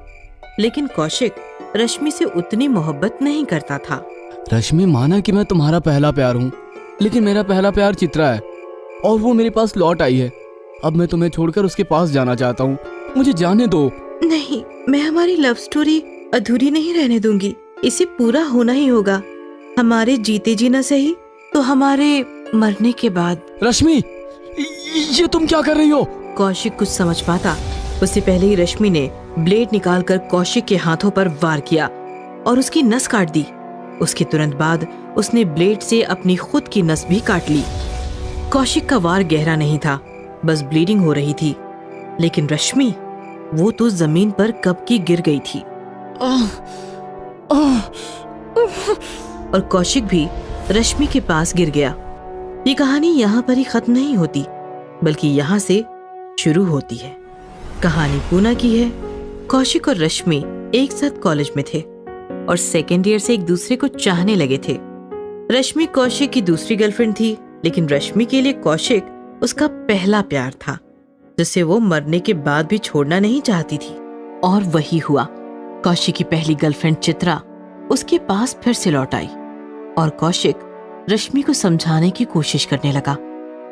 लेकिन कौशिक रश्मि से उतनी मोहब्बत नहीं करता था। रश्मि, माना कि मैं तुम्हारा पहला प्यार हूँ, लेकिन मेरा पहला प्यार चित्रा है और वो मेरे पास लौट आई है। अब मैं तुम्हें छोड़कर उसके पास जाना चाहता हूँ, मुझे जाने दो। नहीं, मैं हमारी लव स्टोरी अधूरी नहीं रहने दूंगी, इसे पूरा होना ही होगा। हमारे जीते जी न सही तो हमारे मरने के बाद। रश्मि, ये तुम क्या कर रही हो? कौशिक कुछ समझ पाता उससे पहले ही रश्मि ने ब्लेड निकालकर कौशिक के हाथों पर वार किया और उसकी नस काट दी। उसके तुरंत बाद उसने ब्लेड से अपनी खुद की नस भी काट ली। कौशिक का वार गहरा नहीं था, बस ब्लीडिंग हो रही थी, लेकिन रश्मि, वो तो जमीन पर कब की गिर गई थी। और कौशिक भी रश्मि के पास गिर गया। ये कहानी यहाँ पर ही खत्म नहीं होती, बल्कि यहाँ से शुरू होती है। कहानी पूना की है। कौशिक और रश्मि एक साथ कॉलेज में थे और सेकेंड ईयर से एक दूसरे को चाहने लगे थे। रश्मि कौशिक की दूसरी गर्लफ्रेंड थी, लेकिन रश्मि के लिए कौशिक उसका पहला प्यार था, जिसे वो मरने के बाद भी छोड़ना नहीं चाहती थी। और वही हुआ। कौशिक की पहली गर्लफ्रेंड चित्रा उसके पास फिर से लौट आई और कौशिक रश्मि को समझाने की कोशिश करने लगा,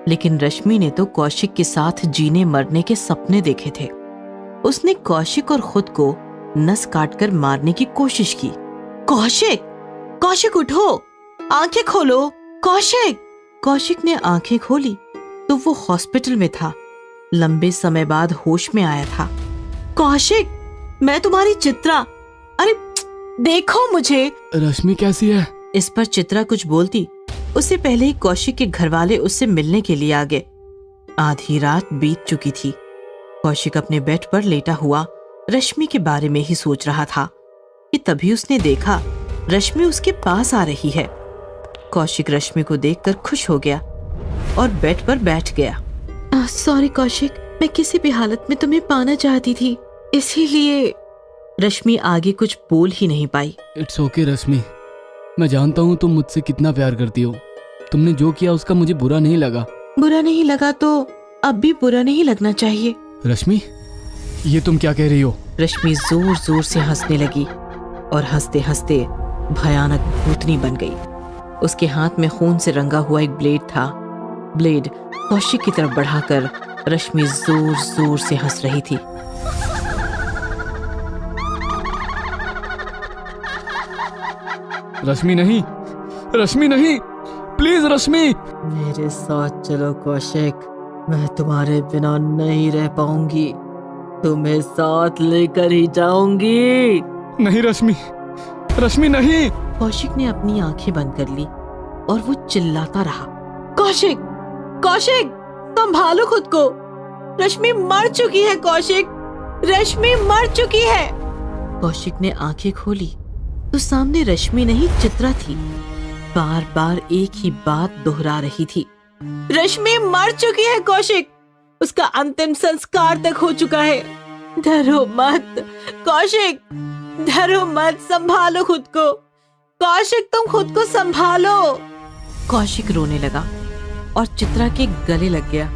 लेकिन रश्मि ने तो कौशिक के साथ जीने मरने के सपने देखे थे। उसने कौशिक और खुद को नस काटकर मारने की कोशिश की। कौशिक, कौशिक उठो, आंखें खोलो, कौशिक। कौशिक ने आंखें खोली तो वो हॉस्पिटल में था। लंबे समय बाद होश में आया था। कौशिक, मैं तुम्हारी चित्रा, अरे देखो मुझे। रश्मि कैसी है? इस पर चित्रा कुछ बोलती उससे पहले ही कौशिक के घर वाले उससे मिलने के लिए आ गए। आधी रात बीत चुकी थी। कौशिक अपने बेड पर लेटा हुआ रश्मि के बारे में ही सोच रहा था कि तभी उसने देखा रश्मि उसके पास आ रही है। कौशिक रश्मि को देखकर खुश हो गया और बेड पर बैठ गया। सॉरी कौशिक, मैं किसी भी हालत में तुम्हें पाना चाहती थी, इसीलिए। रश्मि आगे कुछ बोल ही नहीं पाई। इट्स ओके रश्मि, मैं जानता हूँ तुम मुझसे कितना प्यार करती हो। तुमने जो किया उसका मुझे बुरा नहीं लगा। बुरा नहीं लगा तो अब भी बुरा नहीं लगना चाहिए। रश्मि, ये तुम क्या कह रही हो? रश्मि जोर जोर से हंसने लगी और हंसते हंसते भयानक भूतनी बन गई। उसके हाथ में खून से रंगा हुआ एक ब्लेड था। ब्लेड कौशिक की तरफ बढ़ाकर रश्मि जोर जोर से हंस रही थी। रश्मि नहीं, रश्मि नहीं, प्लीज रश्मि। मेरे साथ चलो कौशिक, मैं तुम्हारे बिना नहीं रह पाऊंगी, तुम्हें साथ लेकर ही जाऊंगी। नहीं रश्मि, रश्मि नहीं। कौशिक ने अपनी आंखें बंद कर ली और वो चिल्लाता रहा, कौशिक, कौशिक, संभालो खुद को, रश्मि मर चुकी है। कौशिक, रश्मि मर चुकी है। कौशिक ने आंखें खोली तो सामने रश्मि नहीं चित्रा थी। बार बार एक ही बात दोहरा रही थी, रश्मि मर चुकी है कौशिक, उसका अंतिम संस्कार तक हो चुका है, डरो मत कौशिक, डरो मत, संभालो खुद को। कौशिक तुम खुद को संभालो। कौशिक रोने लगा और चित्रा के गले लग गया।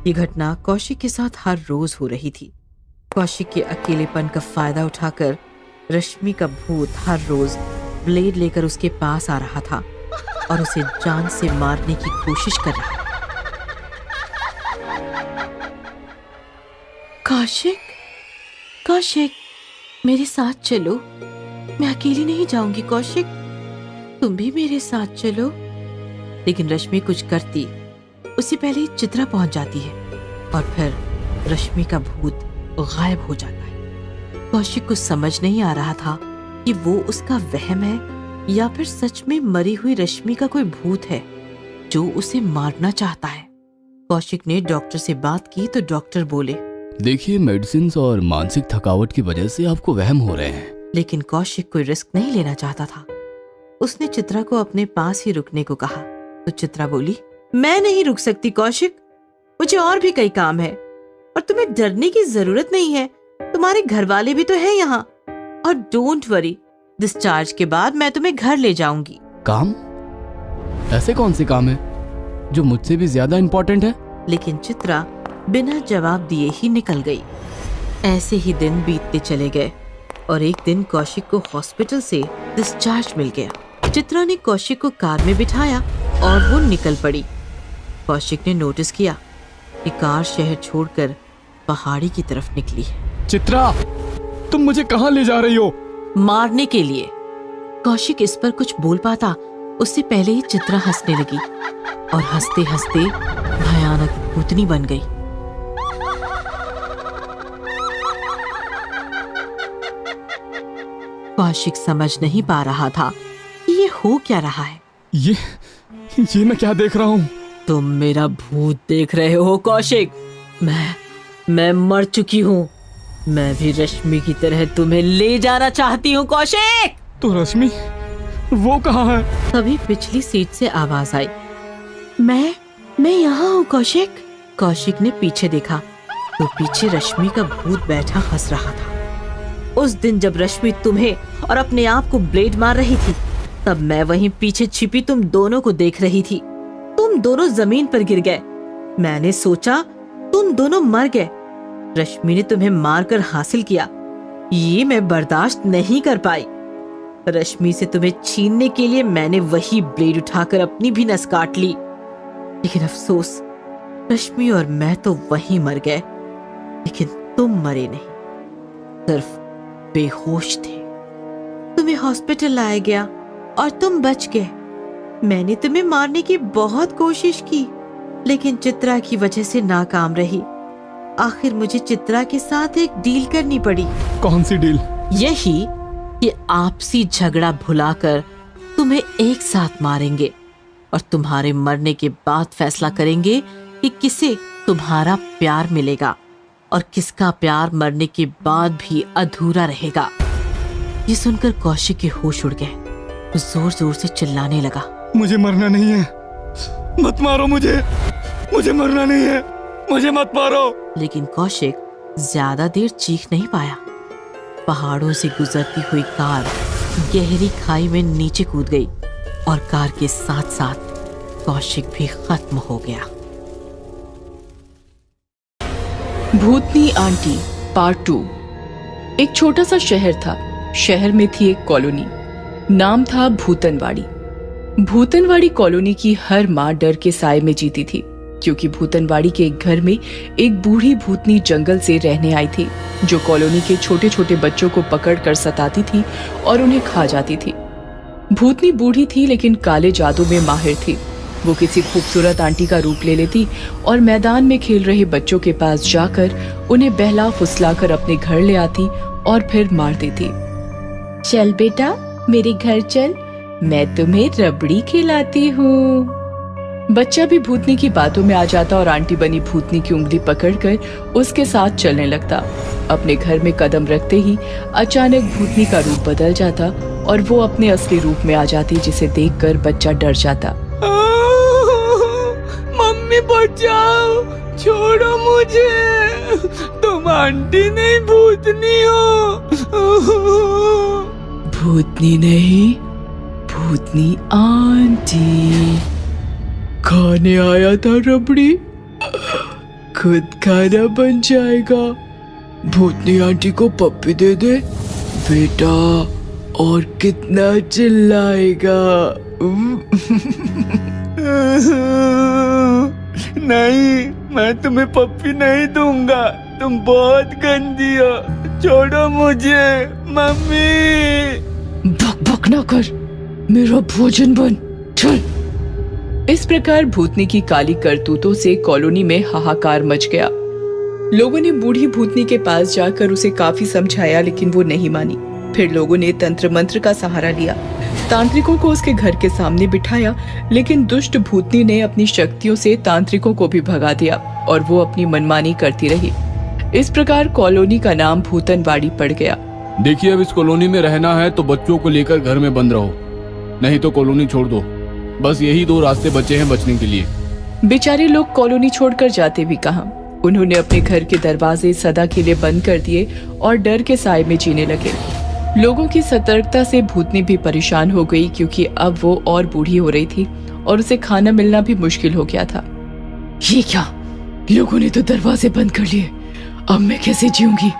ये घटना कौशिक के साथ हर रोज हो रही थी। कौशिक के अकेलेपन का फायदा उठाकर रश्मि का भूत हर रोज ब्लेड लेकर उसके पास आ रहा था और उसे जान से मारने की कोशिश कर रहा। कौशिक, कौशिक, मेरे साथ चलो, मैं अकेली नहीं जाऊंगी। कौशिक, तुम भी मेरे साथ चलो। लेकिन रश्मि कुछ करती उससे पहले ही चित्रा पहुंच जाती है और फिर रश्मि का भूत गायब हो जाता है। कौशिक को समझ नहीं आ रहा था कि वो उसका वहम है या फिर सच में मरी हुई रश्मि का कोई भूत है जो उसे मारना चाहता है। कौशिक ने डॉक्टर से बात की तो डॉक्टर बोले, देखिए, मेडिसिन और मानसिक थकावट की वजह से आपको वहम हो रहे हैं। लेकिन कौशिक कोई रिस्क नहीं लेना चाहता था। उसने चित्रा को अपने पास ही रुकने को कहा तो चित्रा बोली, मैं नहीं रुक सकती कौशिक, मुझे और भी कई काम है और तुम्हें डरने की जरूरत नहीं है। तुम्हारे घर वाले भी तो हैं यहाँ। और डोंट वरी, डिस्चार्ज के बाद मैं तुम्हें घर ले जाऊंगी। काम? ऐसे कौन से काम है जो मुझसे भी ज्यादा इम्पोर्टेंट है? लेकिन चित्रा बिना जवाब दिए ही निकल गई। ऐसे ही दिन बीतते चले गए और एक दिन कौशिक को हॉस्पिटल से डिस्चार्ज मिल गया। चित्रा ने कौशिक को कार में बिठाया और वो निकल पड़ी। कौशिक ने नोटिस किया कि कार शहर छोड़कर पहाड़ी की तरफ निकली है। चित्रा, तुम मुझे कहाँ ले जा रही हो? मारने के लिए। कौशिक इस पर कुछ बोल पाता उससे पहले ही चित्रा हंसने लगी और हंसते हंसते भयानक भूतनी बन गई। कौशिक समझ नहीं पा रहा था कि ये हो क्या रहा है। ये मैं क्या देख रहा हूँ? तुम मेरा भूत देख रहे हो कौशिक। मैं मर चुकी हूँ। मैं भी रश्मि की तरह तुम्हें ले जाना चाहती हूँ कौशिक। तो रश्मि वो कहाँ है? तभी पिछली सीट से आवाज आई, मैं यहाँ हूँ कौशिक। कौशिक ने पीछे देखा तो पीछे रश्मि का भूत बैठा हंस रहा था। उस दिन जब रश्मि तुम्हें और अपने आप को ब्लेड मार रही थी तब मैं वहीं पीछे छिपी तुम दोनों को देख रही थी। तुम दोनों जमीन पर गिर गए। मैंने सोचा तुम दोनों मर गए। रश्मि ने तुम्हें मारकर हासिल किया। ये मैं बर्दाश्त नहीं कर पाई। रश्मि से तुम्हें छीनने के लिए मैंने वही ब्लेड उठाकर अपनी भी नस काट ली। लेकिन अफसोस, रश्मि और मैं तो वहीं मर गए, लेकिन तुम मरे नहीं, सिर्फ बेहोश थे। तुम्हें हॉस्पिटल लाया गया और तुम बच गए। मैंने तुम्हें मारने की बहुत कोशिश की लेकिन चित्रा की वजह से नाकाम रही। आखिर मुझे चित्रा के साथ एक डील करनी पड़ी। कौन सी डील? यही कि आपसी झगड़ा भुलाकर तुम्हें एक साथ मारेंगे और तुम्हारे मरने के बाद फैसला करेंगे कि किसे तुम्हारा प्यार मिलेगा और किसका प्यार मरने के बाद भी अधूरा रहेगा। ये सुनकर कौशिक के होश उड़ गए। वो जोर जोर से चिल्लाने लगा, मुझे मरना नहीं है, मत मारो मुझे मरना नहीं है, मुझे मत मारो। लेकिन कौशिक ज्यादा देर चीख नहीं पाया। पहाड़ों से गुजरती हुई कार गहरी खाई में नीचे कूद गई और कार के साथ साथ कौशिक भी खत्म हो गया। भूतनी आंटी पार्ट 2। एक छोटा सा शहर था। शहर में थी एक कॉलोनी, नाम था भूतनवाड़ी। भूतनवाड़ी कॉलोनी की हर माँ डर के साए में जीती थी, क्योंकि भूतनवाड़ी के एक घर में एक बूढ़ी भूतनी जंगल से रहने आई थी, जो कॉलोनी के छोटे छोटे बच्चों को पकड़कर सताती थी और उन्हें खा जाती थी। भूतनी बूढ़ी थी लेकिन काले जादू में माहिर थी। वो किसी खूबसूरत आंटी का रूप ले लेती और मैदान में खेल रहे बच्चों के पास जाकर उन्हें बहला फुसलाकर अपने घर ले आती और फिर मार देती। चल बेटा मेरे घर चल, मैं तुम्हें रबड़ी खिलाती हूँ। बच्चा भी भूतनी की बातों में आ जाता और आंटी बनी भूतनी की उंगली पकड़कर उसके साथ चलने लगता। अपने घर में कदम रखते ही अचानक भूतनी का रूप बदल जाता और वो अपने असली रूप में आ जाती, जिसे देखकर बच्चा डर जाता। मम्मी बचाओ, छोड़ो मुझे, तुम आंटी नहीं, भूतनी हो। भूतनी नहीं, भूतनी आंटी। खाने आया था रबड़ी, खुद खाना बन जाएगा। भूतनी आंटी को पप्पी दे दे बेटा, और कितना चिल्लाएगा। नहीं, मैं तुम्हें पप्पी नहीं दूंगा, तुम बहुत गंदी हो, छोड़ो मुझे मम्मी। भक भक ना कर, मेरा भोजन बन, चल। इस प्रकार भूतनी की काली करतूतों से कॉलोनी में हाहाकार मच गया। लोगों ने बूढ़ी भूतनी के पास जाकर उसे काफी समझाया, लेकिन वो नहीं मानी। फिर लोगों ने तंत्र मंत्र का सहारा लिया, तांत्रिकों को उसके घर के सामने बिठाया, लेकिन दुष्ट भूतनी ने अपनी शक्तियों से तांत्रिकों को भी भगा दिया और वो अपनी मनमानी करती रही। इस प्रकार कॉलोनी का नाम भूतनवाड़ी पड़ गया। देखिए, अब इस कॉलोनी में रहना है तो बच्चों को लेकर घर में बंद रहो, नहीं तो कॉलोनी छोड़ दो। बस यही 2 रास्ते बचे हैं बचने के लिए। बेचारे लोग कॉलोनी छोड़कर जाते भी कहां। उन्होंने अपने घर के दरवाजे सदा के लिए बंद कर दिए और डर के साए में जीने लगे। लोगों की सतर्कता से भूतनी भी परेशान हो गई, क्योंकि अब वो और बूढ़ी हो रही थी और उसे खाना मिलना भी मुश्किल हो गया था। ये क्या, लोगों ने तो दरवाजे बंद कर लिए, अब मैं कैसे जीऊंगी?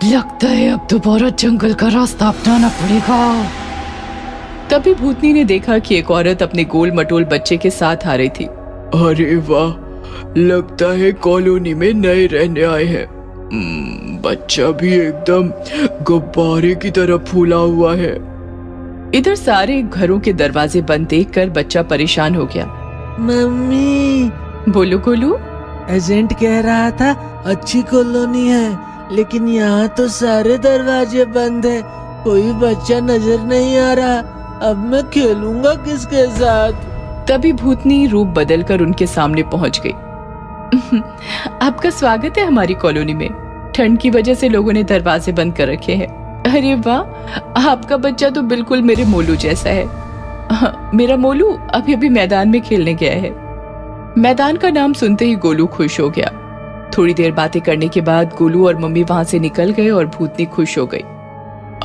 लगता है अब दोबारा जंगल का रास्ता अपनाना पड़ेगा। तभी भूतनी ने देखा कि एक औरत अपने गोल मटोल बच्चे के साथ आ रही थी। अरे वाह, लगता है कॉलोनी में नए रहने आए हैं। बच्चा भी एकदम गुब्बारे की तरह फूला हुआ है। इधर सारे घरों के दरवाजे बंद देखकर बच्चा परेशान हो गया। मम्मी, बोलो गोलू। एजेंट कह रहा था अच्छी कॉलोनी है, लेकिन यहाँ तो सारे दरवाजे बंद है, कोई बच्चा नजर नहीं आ रहा। अब मैं खेलूंगा किसके साथ? तभी भूतनी रूप बदलकर उनके सामने पहुंच गई। आपका स्वागत है हमारी कॉलोनी में। ठंड की वजह से लोगों ने दरवाजे बंद कर रखे हैं। अरे वाह, आपका बच्चा तो बिल्कुल मेरे मोलू जैसा है। मेरा मोलू अभी अभी मैदान में खेलने गया है। मैदान का नाम सुनते ही गोलू खुश हो गया। थोड़ी देर बातें करने के बाद गोलू और मम्मी वहां से निकल गए और भूतनी खुश हो गई।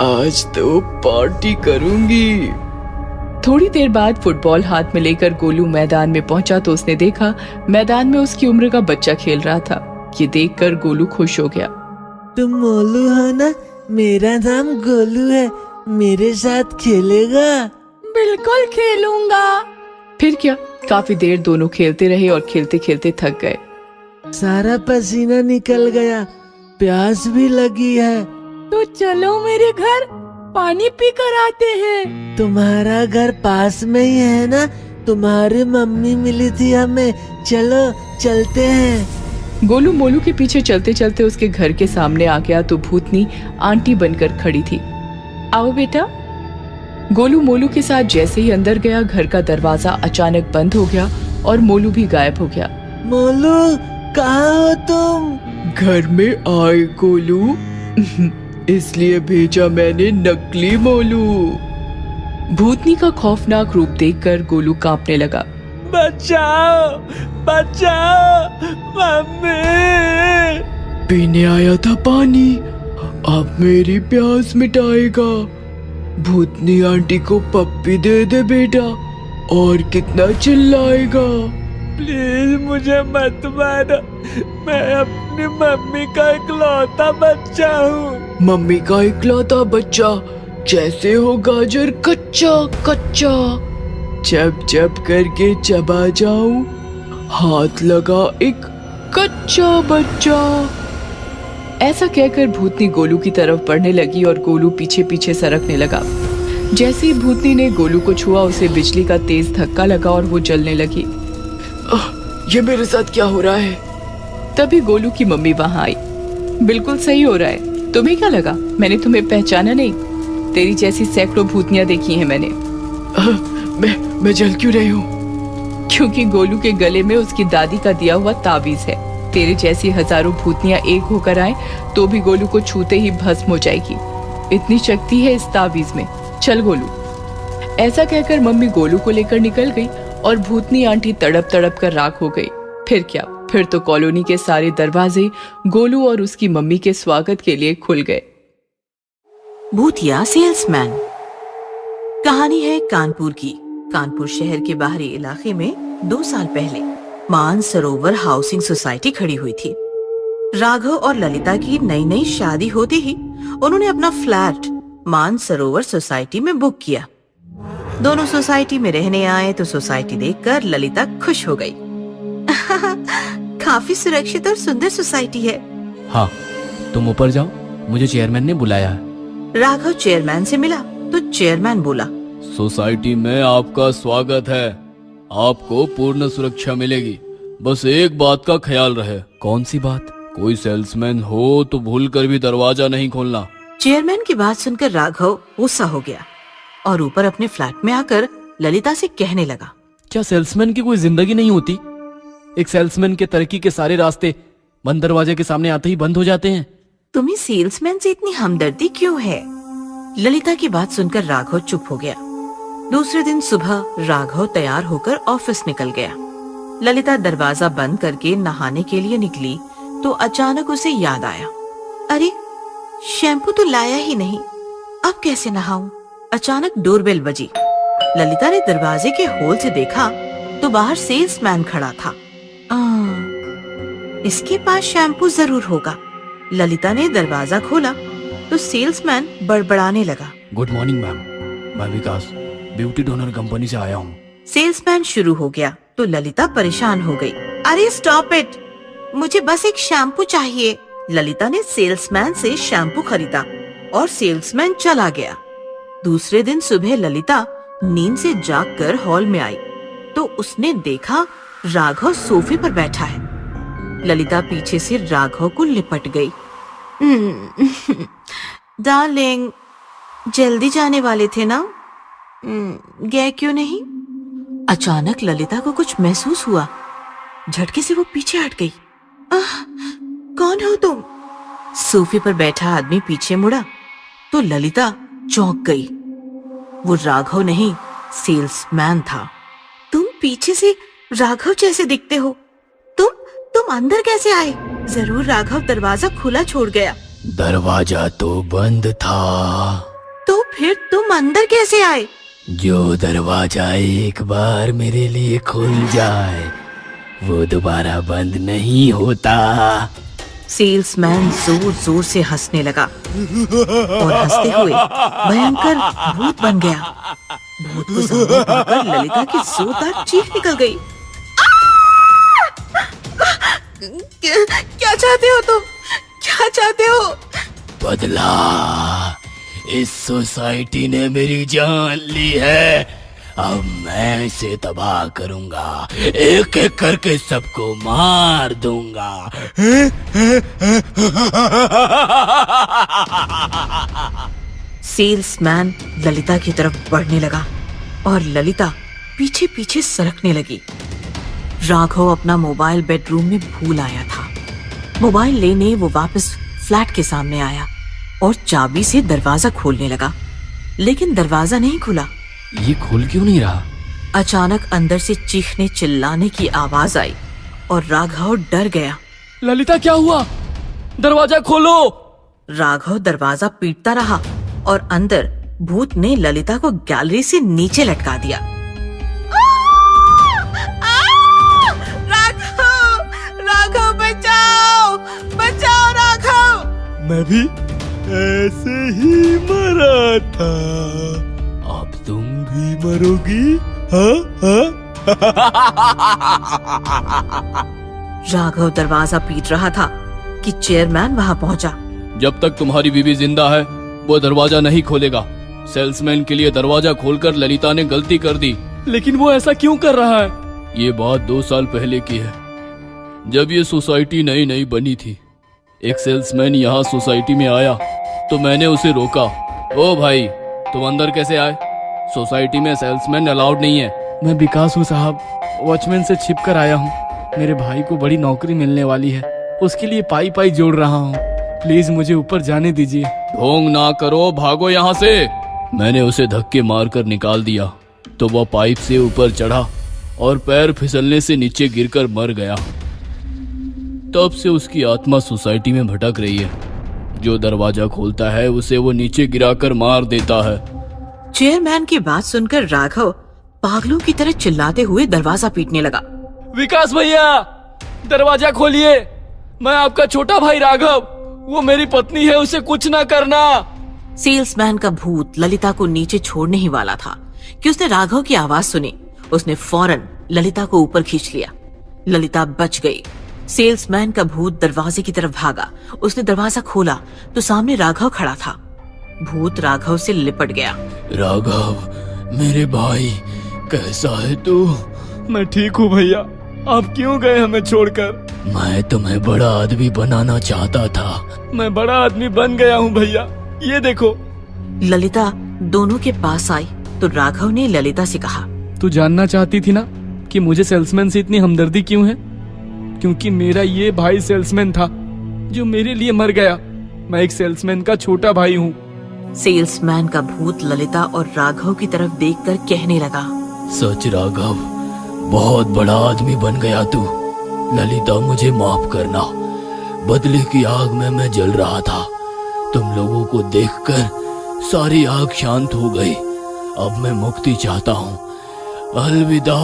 आज तो पार्टी करूंगी। थोड़ी देर बाद फुटबॉल हाथ में लेकर गोलू मैदान में पहुंचा तो उसने देखा मैदान में उसकी उम्र का बच्चा खेल रहा था। ये देखकर गोलू खुश हो गया। तुम मोलू हो ना? मेरा नाम गोलू है, मेरे साथ खेलेगा? बिल्कुल खेलूंगा। फिर क्या, काफी देर दोनों खेलते रहे और खेलते खेलते थक गए। सारा पसीना निकल गया, प्यास भी लगी है। तो चलो मेरे घर, पानी पी कर आते हैं। तुम्हारा घर पास में ही है ना? तुम्हारी मम्मी मिली थी हमें, चलो चलते हैं। गोलू मोलू के पीछे चलते चलते उसके घर के सामने आ गया तो भूतनी आंटी बनकर खड़ी थी। आओ बेटा। गोलू मोलू के साथ जैसे ही अंदर गया, घर का दरवाजा अचानक बंद हो गया और मोलू भी गायब हो गया। मोलू, कहाँ हो तुम? घर में आए गोलू, इसलिए भेजा मैंने नकली मोलू। भूतनी का खौफनाक रूप देखकर गोलू कांपने लगा। बचाओ, बचाओ मम्मी। पीने आया था पानी, अब मेरी प्यास मिटाएगा। भूतनी आंटी को पप्पी दे दे बेटा, और कितना चिल्लाएगा। प्लीज मुझे मत मारो, मैं अपनी मम्मी का इकलौता बच्चा हूँ। मम्मी का इकलौता बच्चा? जैसे हो गाजर कच्चा कच्चा, चप चप करके चबा जाऊं, हाथ लगा एक कच्चा बच्चा। ऐसा कहकर भूतनी गोलू की तरफ बढ़ने लगी और गोलू पीछे पीछे सरकने लगा। जैसे ही भूतनी ने गोलू को छुआ, उसे बिजली का तेज धक्का लगा और वो जलने लगी। ये मेरे साथ क्या हो रहा है? तभी गोलू की मम्मी वहां आई। बिल्कुल सही हो रहा है, तुम्हें क्या लगा मैंने तुम्हें पहचाना नहीं? तेरी जैसी सैकड़ों भूतनियां देखी हैं मैंने। मैं जल क्यों रही हूँ? क्योंकि गोलू के गले में उसकी दादी का दिया हुआ ताबीज है। तेरे जैसी हजारों भूतनियां एक होकर आए तो भी गोलू को छूते ही भस्म हो जाएगी। इतनी शक्ति है इस ताबीज में। चल गोलू। ऐसा कहकर मम्मी गोलू को लेकर निकल गई और भूतनी आंटी तड़प तड़प कर राख हो गई। फिर क्या, फिर तो कॉलोनी के सारे दरवाजे गोलू और उसकी मम्मी के स्वागत के लिए खुल गए। भूतिया सेल्समैन। कहानी है कानपुर की। कानपुर शहर के बाहरी इलाके में 2 साल पहले मानसरोवर हाउसिंग सोसाइटी खड़ी हुई थी। राघव और ललिता की नई नई शादी होते ही उन्होंने अपना फ्लैट मानसरोवर सोसाइटी में बुक किया। दोनों सोसाइटी में रहने आए तो सोसाइटी देखकर ललिता खुश हो गई। काफी सुरक्षित और सुंदर सोसाइटी है। हाँ, तुम ऊपर जाओ, मुझे चेयरमैन ने बुलाया है। राघव चेयरमैन से मिला तो चेयरमैन बोला, सोसाइटी में आपका स्वागत है। आपको पूर्ण सुरक्षा मिलेगी। बस एक बात का ख्याल रहे। कौन सी बात? कोई सेल्समैन हो तो भूलकर भी दरवाजा नहीं खोलना। चेयरमैन की बात सुनकर राघव गुस्सा हो गया और ऊपर अपने फ्लैट में आकर ललिता से कहने लगा, क्या सेल्समैन की कोई जिंदगी नहीं होती? एक सेल्समैन के तरक्की के सारे रास्ते बंद दरवाजे के सामने आते ही बंद हो जाते हैं। तुम्हें सेल्समैन से इतनी हमदर्दी क्यों है? ललिता की बात सुनकर राघव चुप हो गया। दूसरे दिन सुबह राघव तैयार होकर ऑफिस निकल गया। ललिता दरवाजा बंद करके नहाने के लिए निकली तो अचानक उसे याद आया, अरे शैम्पू तो लाया ही नहीं, अब कैसे नहाऊं? अचानक डोरबेल बजी। ललिता ने दरवाजे के होल से देखा तो बाहर सेल्समैन खड़ा था। इसके पास शैम्पू जरूर होगा। ललिता ने दरवाजा खोला तो सेल्समैन बड़बड़ाने लगा, गुड मॉर्निंग मैम, मैं विकास ब्यूटी डोनर कंपनी से आया हूँ। सेल्समैन शुरू हो गया तो ललिता परेशान हो गई। अरे स्टॉप इट, मुझे बस एक शैम्पू चाहिए। ललिता ने सेल्समैन से शैम्पू खरीदा और सेल्समैन चला गया। दूसरे दिन सुबह ललिता नींद से जागकर हॉल में आई तो उसने देखा राघव सोफे पर बैठा है। ललिता पीछे से राघव को लिपट गई। डार्लिंग, जल्दी जाने वाले थे ना, गए क्यों नहीं? अचानक ललिता को कुछ महसूस हुआ। झटके से वो पीछे हट गई। कौन हो तुम? सोफे पर बैठा आदमी पीछे मुड़ा तो ललिता चौंक गई। वो राघव नहीं, सेल्समैन था। तुम पीछे से राघव जैसे दिखते हो। तुम अंदर कैसे आए? जरूर राघव दरवाजा खुला छोड़ गया। दरवाजा तो बंद था। तो फिर तुम अंदर कैसे आए? जो दरवाजा एक बार मेरे लिए खुल जाए वो दोबारा बंद नहीं होता। सेल्समैन जोर जोर से हंसने लगा और हंसते हुए भयंकर भूत बन गया। भूत को सामने पाकर ललिता की जोरदार चीख निकल गई। क्या चाहते हो तुम? क्या चाहते हो? बदला। इस सोसाइटी ने मेरी जान ली है, अब मैं इसे तबाह करूंगा। एक एक करके सबको मार दूंगा। सेल्समैन ललिता की तरफ बढ़ने लगा और ललिता पीछे पीछे सरकने लगी। राघव अपना मोबाइल बेडरूम में भूल आया था। मोबाइल लेने वो वापस फ्लैट के सामने आया और चाबी से दरवाजा खोलने लगा, लेकिन दरवाजा नहीं खुला। ये खुल क्यों नहीं रहा? अचानक अंदर से चीखने चिल्लाने की आवाज आई और राघव डर गया। ललिता, क्या हुआ? दरवाजा खोलो। राघव दरवाजा पीटता रहा और अंदर भूत ने ललिता को गैलरी से नीचे लटका दिया। राघव, बचाओ, बचाओ राघव। मैं भी ऐसे ही मरा था, अब तुम भी मरोगी। राघव दरवाजा पीट रहा था कि चेयरमैन वहां पहुंचा। जब तक तुम्हारी बीवी जिंदा है वो दरवाजा नहीं खोलेगा। सेल्समैन के लिए दरवाजा खोलकर ललिता ने गलती कर दी। लेकिन वो ऐसा क्यों कर रहा है? ये बात 2 साल पहले की है, जब ये सोसाइटी नई नई बनी थी। एक सेल्समैन यहाँ सोसाइटी में आया तो मैंने उसे रोका। ओ भाई, तुम अंदर कैसे आए? सोसाइटी में सेल्समैन अलाउड नहीं है। मैं विकास हूँ साहब, वॉचमैन से छिप कर आया हूँ। मेरे भाई को बड़ी नौकरी मिलने वाली है, उसके लिए पाई पाई जोड़ रहा हूँ। प्लीज मुझे ऊपर जाने दीजिए। ढोंग ना करो, भागो यहाँ से। मैंने उसे धक्के मारकर निकाल दिया तो वह पाइप से ऊपर चढ़ा और पैर फिसलने से नीचे गिरकर मर गया। तब से उसकी आत्मा सोसाइटी में भटक रही है। जो दरवाजा खोलता है उसे वो नीचे गिराकर मार देता है। चेयरमैन की बात सुनकर राघव पागलों की तरह चिल्लाते हुए दरवाजा पीटने लगा। विकास भैया, दरवाजा खोलिए, मैं आपका छोटा भाई राघव, वो मेरी पत्नी है, उसे कुछ ना करना। सेल्समैन का भूत ललिता को नीचे छोड़ने ही वाला था कि उसने राघव की आवाज सुनी। उसने फौरन ललिता को ऊपर खींच लिया। ललिता बच गई। सेल्समैन का भूत दरवाजे की तरफ भागा। उसने दरवाजा खोला तो सामने राघव खड़ा था। भूत राघव से लिपट गया। राघव मेरे भाई, कैसा है तू? मैं ठीक हूँ भैया, आप क्यों गए हमें छोड़कर? मैं तुम्हें बड़ा आदमी बनाना चाहता था, मैं बड़ा आदमी बन गया हूँ भैया, ये देखो। ललिता दोनों के पास आई तो राघव ने ललिता से कहा, तू जानना चाहती थी ना कि मुझे सेल्समैन से इतनी हमदर्दी क्यों है? क्योंकि मेरा ये भाई सेल्समैन था जो मेरे लिए मर गया। मैं एक सेल्समैन का छोटा भाई हूँ। सेल्समैन का भूत ललिता और राघव की तरफ देखकर कहने लगा, सच राघव, बहुत बड़ा आदमी बन गया तू। ललिता मुझे माफ करना, बदले की आग में मैं जल रहा था। तुम लोगों को देखकर सारी आग शांत हो गई। अब मैं मुक्ति चाहता हूँ, अलविदा।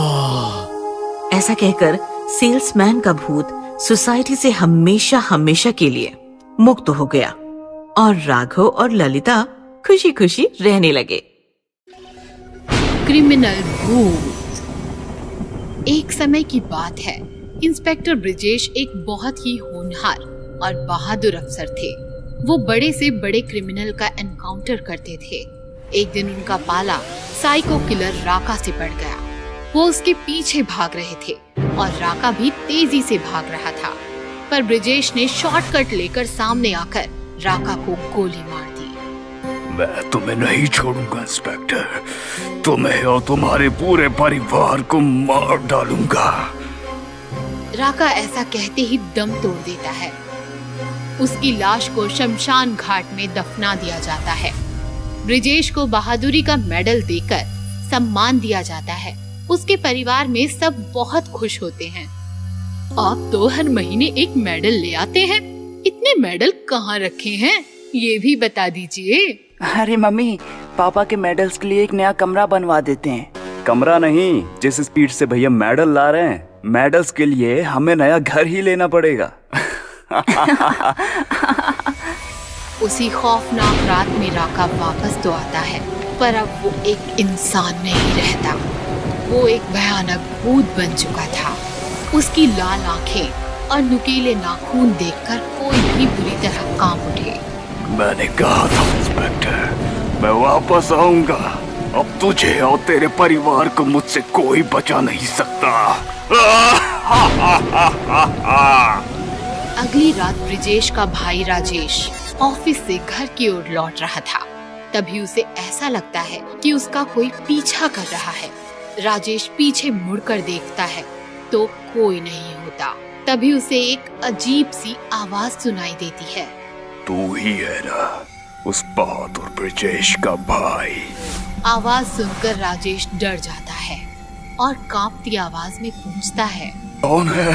ऐसा कहकर सेल्समैन का भूत सोसाइटी से हमेशा हमेशा के लिए मुक्त हो गया और राघव और ललिता खुशी खुशी रहने लगे। क्रिमिनल भूत। एक समय की बात है, इंस्पेक्टर ब्रिजेश एक बहुत ही होनहार और बहादुर अफसर थे। वो बड़े से बड़े क्रिमिनल का एनकाउंटर करते थे। एक दिन उनका पाला साइको किलर राका से पड़ गया। वो उसके पीछे भाग रहे थे और राका भी तेजी से भाग रहा था, पर ब्रिजेश ने शॉर्टकट लेकर सामने आकर राका को गोली मार दी। मैं तुम्हें नहीं छोड़ूंगा इंस्पेक्टर, तुम्हें और तुम्हारे पूरे परिवार को मार डालूंगा। राका ऐसा कहते ही दम तोड़ देता है। उसकी लाश को शमशान घाट में दफना दिया जाता है। ब्रिजेश को बहादुरी का मेडल देकर सम्मान दिया जाता है। उसके परिवार में सब बहुत खुश होते हैं। आप तो हर महीने एक मेडल ले आते हैं, इतने मेडल कहाँ रखे हैं, ये भी बता दीजिए। अरे मम्मी, पापा के मेडल्स के लिए एक नया कमरा बनवा देते हैं। कमरा नहीं, जिस स्पीड से भैया मेडल ला रहे हैं, मेडल्स के लिए हमें नया घर ही लेना पड़ेगा। उसी खौफनाक रात में राका वापस तो आता है, पर अब वो एक इंसान नहीं रहता। वो एक भयानक भूत बन चुका था। उसकी लाल आंखें और नुकीले नाखून देखकर कोई भी बुरी तरह कांप उठे। मैंने कहा था इंस्पेक्टर, मैं वापस आऊंगा। अब तुझे और तेरे परिवार को मुझसे कोई बचा नहीं सकता। अगली रात ब्रिजेश का भाई राजेश ऑफिस से घर की ओर लौट रहा था। तभी उसे ऐसा लगता है कि उसका कोई पीछा कर रहा है। राजेश पीछे मुड़कर देखता है तो कोई नहीं होता। तभी उसे एक अजीब सी आवाज सुनाई देती है। तू ही है ना उस बहादुर ब्रिजेश का भाई? आवाज सुनकर राजेश डर जाता है और कांपती आवाज में पूछता है, कौन है?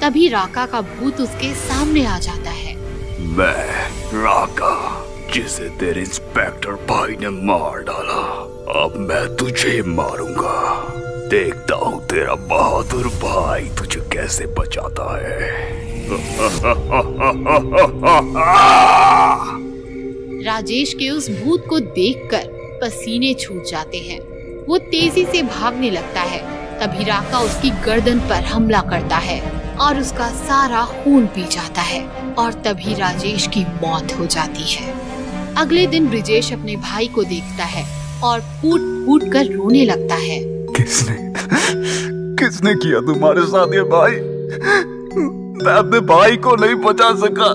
तभी राका का भूत उसके सामने आ जाता है। मैं राका, जिसे तेरे इंस्पेक्टर भाई ने मार डाला। अब मैं तुझे मारूंगा। देखता हूँ तेरा बहादुर भाई तुझे कैसे बचाता है। राजेश के उस भूत को देखकर पसीने छूट जाते हैं। वो तेजी से भागने लगता है। तभी राका उसकी गर्दन पर हमला करता है और उसका सारा खून पी जाता है और तभी राजेश की मौत हो जाती है। अगले दिन ब्रिजेश अपने भाई को देखता है और फूट फूट कर रोने लगता है। किसने किया तुम्हारे साथ ये भाई? मैं अपने भाई को नहीं बचा सका।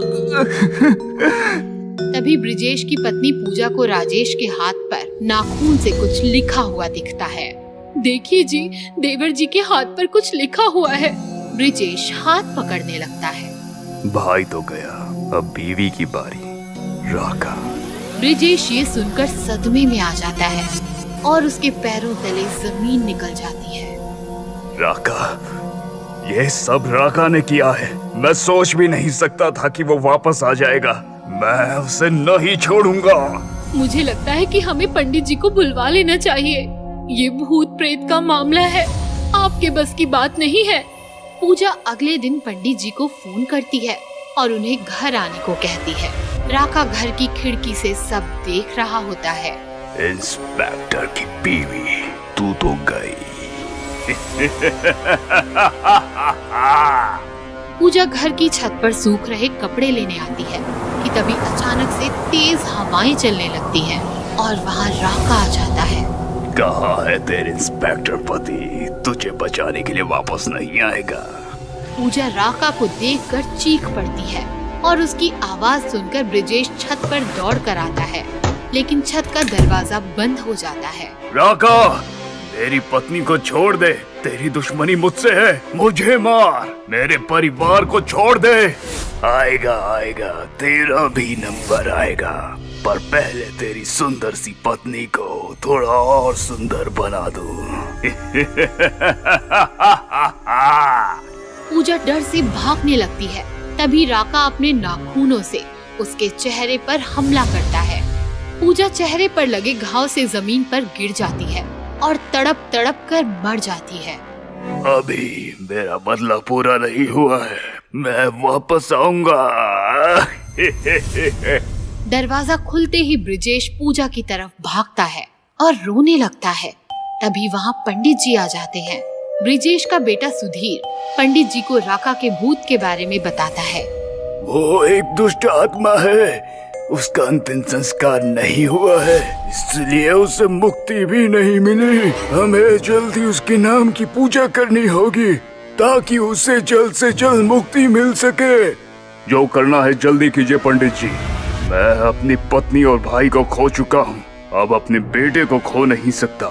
तभी ब्रिजेश की पत्नी पूजा को राजेश के हाथ पर नाखून से कुछ लिखा हुआ दिखता है। देखिए जी, देवर जी के हाथ पर कुछ लिखा हुआ है। ब्रिजेश हाथ पकड़ने लगता है। भाई तो गया, अब बीवी की बारी। राका। ब्रिजेश ये सुनकर सदमे में आ जाता है और उसके पैरों तले जमीन निकल जाती है। राका, ये सब राका ने किया है। मैं सोच भी नहीं सकता था कि वो वापस आ जाएगा। मैं उसे नहीं छोड़ूंगा। मुझे लगता है कि हमें पंडित जी को बुलवा लेना चाहिए। ये भूत प्रेत का मामला है, आपके बस की बात नहीं है। पूजा अगले दिन पंडित जी को फोन करती है और उन्हें घर आने को कहती है। राका घर की खिड़की से सब देख रहा होता है। इंस्पेक्टर की बीवी, तू तो गई। पूजा घर की छत पर सूख रहे कपड़े लेने आती है कि तभी अचानक से तेज हवाएं चलने लगती हैं और वहाँ राका आ जाता है। कहाँ है तेरे इंस्पेक्टर पति? तुझे बचाने के लिए वापस नहीं आएगा। पूजा राका को देखकर चीख पड़ती है और उसकी आवाज सुनकर ब्रिजेश छत पर दौड़ कर आता है, लेकिन छत का दरवाजा बंद हो जाता है। राका, मेरी पत्नी को छोड़ दे। तेरी दुश्मनी मुझसे है, मुझे मार। मेरे परिवार को छोड़ दे। आएगा आएगा, तेरा भी नंबर आएगा, पर पहले तेरी सुंदर सी पत्नी को थोड़ा और सुंदर बना दूं। पूजा डर से भागने लगती है। तभी राका अपने नाखूनों से उसके चेहरे पर हमला करता है। पूजा चेहरे पर लगे घाव से जमीन पर गिर जाती है और तड़प तड़प कर मर जाती है। अभी मेरा बदला पूरा नहीं हुआ है, मैं वापस आऊंगा। दरवाजा खुलते ही ब्रिजेश पूजा की तरफ भागता है और रोने लगता है। तभी वहाँ पंडित जी आ जाते हैं। ब्रिजेश का बेटा सुधीर पंडित जी को राका के भूत के बारे में बताता है। वो एक दुष्ट आत्मा है, उसका अंतिम संस्कार नहीं हुआ है, इसलिए उसे मुक्ति भी नहीं मिली। हमें जल्दी उसके नाम की पूजा करनी होगी ताकि उसे जल्द से जल्द मुक्ति मिल सके। जो करना है जल्दी कीजिए पंडित जी। मैं अपनी पत्नी और भाई को खो चुका हूँ, अब अपने बेटे को खो नहीं सकता।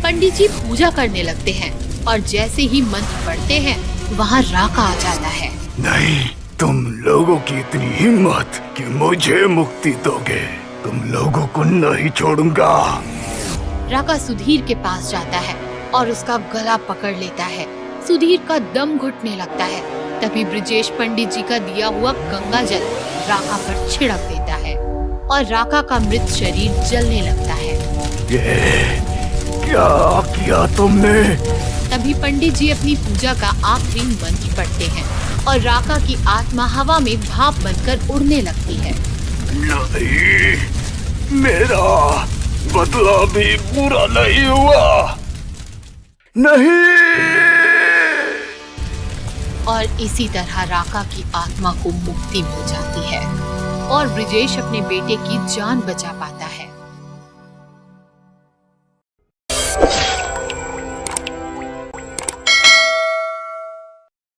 पंडित जी पूजा करने लगते हैं और जैसे ही मंत्र पढ़ते हैं वहाँ राका आ जाता है। नहीं, तुम लोगों की इतनी हिम्मत कि मुझे मुक्ति दोगे? तुम लोगों को नहीं छोड़ूंगा। राका सुधीर के पास जाता है और उसका गला पकड़ लेता है। सुधीर का दम घुटने लगता है। तभी ब्रिजेश पंडित जी का दिया हुआ गंगा जल राका पर छिड़क देता है और राका का मृत शरीर जलने लगता है। ये क्या किया तुमने? तभी पंडित जी अपनी पूजा का आखिरी मंत्र पढ़ते हैं और राका की आत्मा हवा में भाप बनकर उड़ने लगती है। नहीं, मेरा बदला भी पूरा नहीं हुआ। नहीं। और इसी तरह राका की आत्मा को मुक्ति मिल जाती है और ब्रिजेश अपने बेटे की जान बचा पाता है।